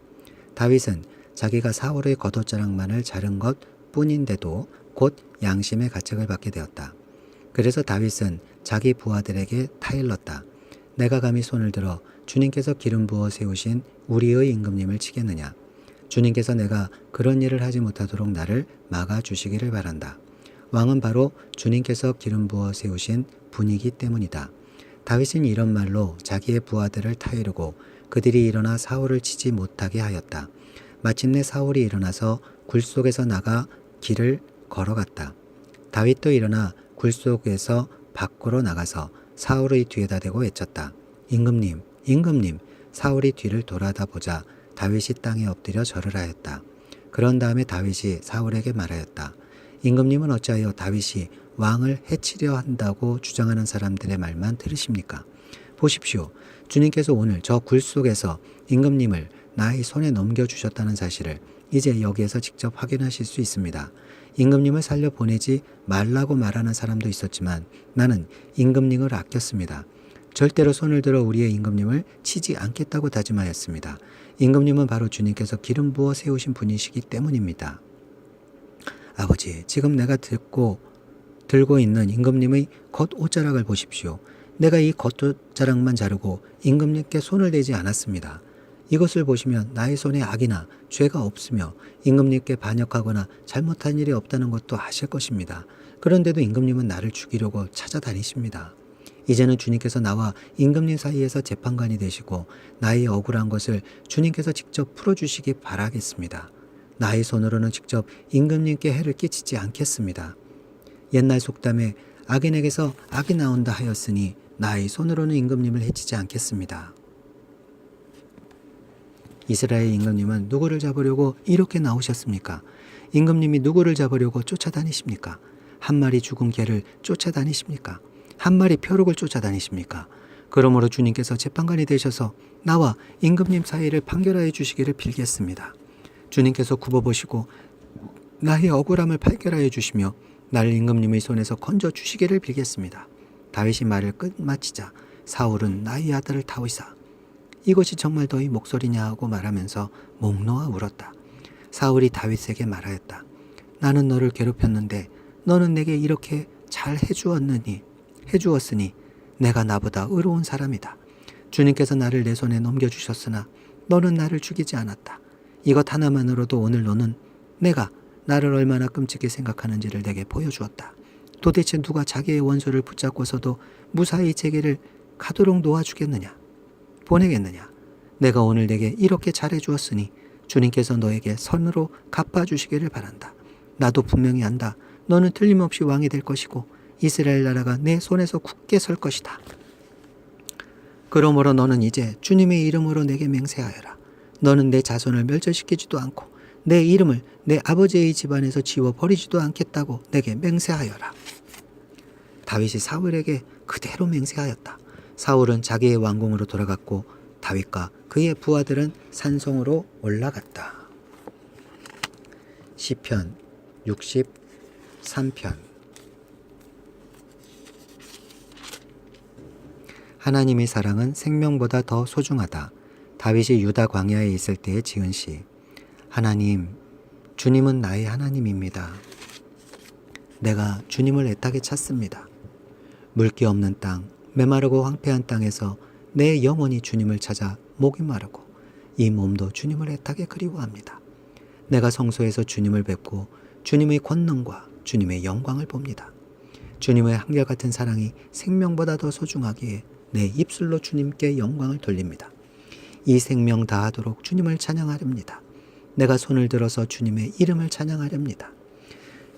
다윗은 자기가 사울의 겉옷자락만을 자른 것 뿐인데도 곧 양심의 가책을 받게 되었다. 그래서 다윗은 자기 부하들에게 타일렀다. 내가 감히 손을 들어 주님께서 기름 부어 세우신 우리의 임금님을 치겠느냐. 주님께서 내가 그런 일을 하지 못하도록 나를 막아주시기를 바란다. 왕은 바로 주님께서 기름 부어 세우신 분이기 때문이다. 다윗은 이런 말로 자기의 부하들을 타이르고 그들이 일어나 사울을 치지 못하게 하였다. 마침내 사울이 일어나서 굴 속에서 나가 길을 걸어갔다. 다윗도 일어나 굴 속에서 밖으로 나가서 사울의 뒤에다 대고 외쳤다. 임금님, 임금님. 사울이 뒤를 돌아다 보자 다윗이 땅에 엎드려 절을 하였다. 그런 다음에 다윗이 사울에게 말하였다. 임금님은 어찌하여 다윗이 왕을 해치려 한다고 주장하는 사람들의 말만 들으십니까? 보십시오. 주님께서 오늘 저 굴 속에서 임금님을 나의 손에 넘겨주셨다는 사실을 이제 여기에서 직접 확인하실 수 있습니다. 임금님을 살려 보내지 말라고 말하는 사람도 있었지만 나는 임금님을 아꼈습니다. 절대로 손을 들어 우리의 임금님을 치지 않겠다고 다짐하였습니다. 임금님은 바로 주님께서 기름 부어 세우신 분이시기 때문입니다. 아버지, 지금 내가 들고 있는 임금님의 겉옷자락을 보십시오. 내가 이 겉옷자락만 자르고 임금님께 손을 대지 않았습니다. 이것을 보시면 나의 손에 악이나 죄가 없으며 임금님께 반역하거나 잘못한 일이 없다는 것도 아실 것입니다. 그런데도 임금님은 나를 죽이려고 찾아다니십니다. 이제는 주님께서 나와 임금님 사이에서 재판관이 되시고 나의 억울한 것을 주님께서 직접 풀어주시기 바라겠습니다. 나의 손으로는 직접 임금님께 해를 끼치지 않겠습니다. 옛날 속담에 악인에게서 악이 나온다 하였으니 나의 손으로는 임금님을 해치지 않겠습니다. 이스라엘 임금님은 누구를 잡으려고 이렇게 나오셨습니까? 임금님이 누구를 잡으려고 쫓아다니십니까? 한 마리 죽은 개를 쫓아다니십니까? 한 마리 벼룩을 쫓아다니십니까? 그러므로 주님께서 재판관이 되셔서 나와 임금님 사이를 판결하여 주시기를 빌겠습니다. 주님께서 굽어보시고 나의 억울함을 발견하여 주시며 나를 임금님의 손에서 건져 주시기를 빌겠습니다. 다윗이 말을 끝마치자 사울은 나의 아들을 다윗아, 이것이 정말 너희 목소리냐 하고 말하면서 목 놓아 울었다. 사울이 다윗에게 말하였다. 나는 너를 괴롭혔는데 너는 내게 이렇게 잘 해주었으니 내가 나보다 의로운 사람이다. 주님께서 나를 내 손에 넘겨주셨으나 너는 나를 죽이지 않았다. 이것 하나만으로도 오늘 너는 내가 나를 얼마나 끔찍히 생각하는지를 내게 보여주었다. 도대체 누가 자기의 원수를 붙잡고서도 무사히 제게를 가도록 놓아주겠느냐? 보내겠느냐? 내가 오늘 내게 이렇게 잘해주었으니 주님께서 너에게 선으로 갚아주시기를 바란다. 나도 분명히 안다. 너는 틀림없이 왕이 될 것이고 이스라엘 나라가 내 손에서 굳게 설 것이다. 그러므로 너는 이제 주님의 이름으로 내게 맹세하여라. 너는 내 자손을 멸절시키지도 않고 내 이름을 내 아버지의 집안에서 지워버리지도 않겠다고 내게 맹세하여라. 다윗이 사울에게 그대로 맹세하였다. 사울은 자기의 왕궁으로 돌아갔고 다윗과 그의 부하들은 산성으로 올라갔다. 시편 63편. 하나님의 사랑은 생명보다 더 소중하다. 다윗이 유다 광야에 있을 때에 지은 시. 하나님, 주님은 나의 하나님입니다. 내가 주님을 애타게 찾습니다. 물기 없는 땅, 메마르고 황폐한 땅에서 내 영혼이 주님을 찾아 목이 마르고 이 몸도 주님을 애타게 그리워합니다. 내가 성소에서 주님을 뵙고 주님의 권능과 주님의 영광을 봅니다. 주님의 한결같은 사랑이 생명보다 더 소중하기에 내 입술로 주님께 영광을 돌립니다. 이 생명 다하도록 주님을 찬양하렵니다. 내가 손을 들어서 주님의 이름을 찬양하렵니다.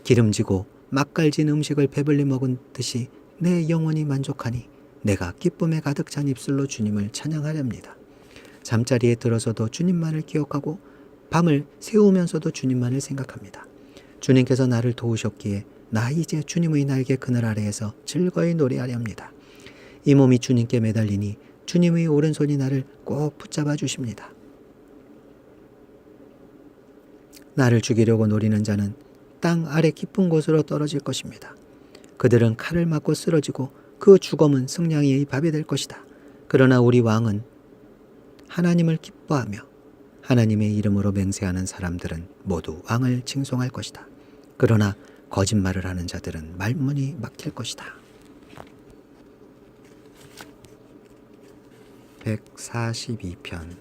기름지고 맛깔진 음식을 배불리 먹은 듯이 내 영혼이 만족하니 내가 기쁨에 가득 찬 입술로 주님을 찬양하렵니다. 잠자리에 들어서도 주님만을 기억하고 밤을 새우면서도 주님만을 생각합니다. 주님께서 나를 도우셨기에 나 이제 주님의 날개 그늘 아래에서 즐거이 노래하렵니다. 이 몸이 주님께 매달리니 주님의 오른손이 나를 꼭 붙잡아 주십니다. 나를 죽이려고 노리는 자는 땅 아래 깊은 곳으로 떨어질 것입니다. 그들은 칼을 맞고 쓰러지고 그 죽음은 승냥이의 밥이 될 것이다. 그러나 우리 왕은 하나님을 기뻐하며 하나님의 이름으로 맹세하는 사람들은 모두 왕을 칭송할 것이다. 그러나 거짓말을 하는 자들은 말문이 막힐 것이다. 142편.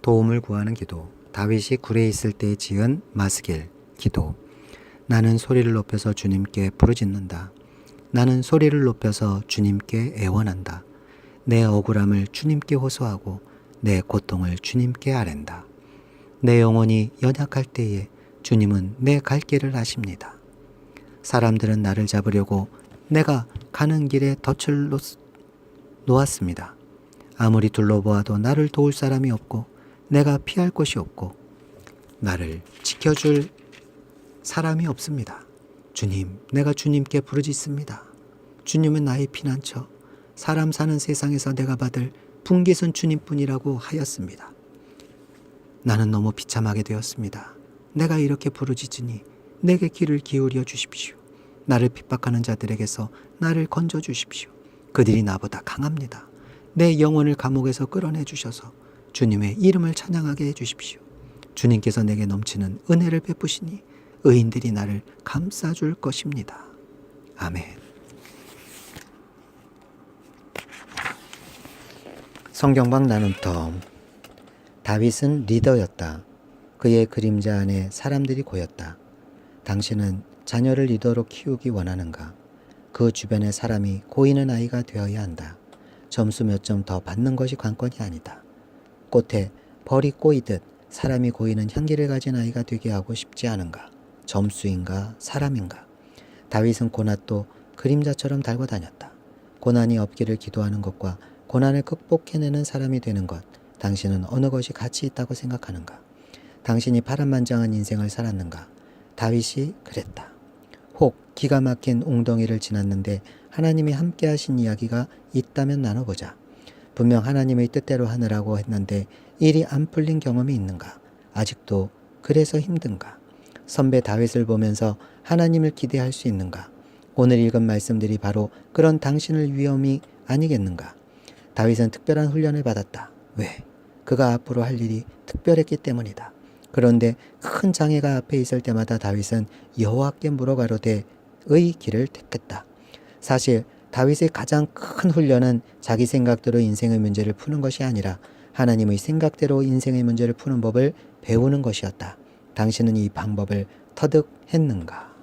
도움을 구하는 기도. 다윗이 굴에 있을 때 지은 마스길 기도. 나는 소리를 높여서 주님께 부르짖는다. 나는 소리를 높여서 주님께 애원한다. 내 억울함을 주님께 호소하고 내 고통을 주님께 아랜다. 내 영혼이 연약할 때에 주님은 내 갈 길을 아십니다. 사람들은 나를 잡으려고 내가 가는 길에 덫을 놓았습니다. 아무리 둘러보아도 나를 도울 사람이 없고 내가 피할 곳이 없고 나를 지켜줄 사람이 없습니다. 주님, 내가 주님께 부르짖습니다. 주님은 나의 피난처, 사람 사는 세상에서 내가 받을 분깃은 주님뿐이라고 하였습니다. 나는 너무 비참하게 되었습니다. 내가 이렇게 부르짖으니 내게 귀를 기울여 주십시오. 나를 핍박하는 자들에게서 나를 건져 주십시오. 그들이 나보다 강합니다. 내 영혼을 감옥에서 끌어내 주셔서 주님의 이름을 찬양하게 해주십시오. 주님께서 내게 넘치는 은혜를 베푸시니 의인들이 나를 감싸줄 것입니다. 아멘. 성경방 나눔터. 다윗은 리더였다. 그의 그림자 안에 사람들이 고였다. 당신은 자녀를 리더로 키우기 원하는가? 그 주변에 사람이 고이는 아이가 되어야 한다. 점수 몇 점 더 받는 것이 관건이 아니다. 꽃에 벌이 꼬이듯 사람이 고이는 향기를 가진 아이가 되게 하고 싶지 않은가? 점수인가 사람인가? 다윗은 고난도 그림자처럼 달고 다녔다. 고난이 없기를 기도하는 것과 고난을 극복해내는 사람이 되는 것, 당신은 어느 것이 가치 있다고 생각하는가? 당신이 파란만장한 인생을 살았는가? 다윗이 그랬다. 혹 기가 막힌 웅덩이를 지났는데 하나님이 함께 하신 이야기가 있다면 나눠보자. 분명 하나님의 뜻대로 하느라고 했는데 일이 안 풀린 경험이 있는가? 아직도 그래서 힘든가? 선배 다윗을 보면서 하나님을 기대할 수 있는가? 오늘 읽은 말씀들이 바로 그런 당신의 위험이 아니겠는가? 다윗은 특별한 훈련을 받았다. 왜? 그가 앞으로 할 일이 특별했기 때문이다. 그런데 큰 장애가 앞에 있을 때마다 다윗은 여호와께 물어가로되 의 길을 택했다. 사실 다윗의 가장 큰 훈련은 자기 생각대로 인생의 문제를 푸는 것이 아니라 하나님의 생각대로 인생의 문제를 푸는 법을 배우는 것이었다. 당신은 이 방법을 터득했는가?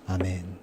아멘.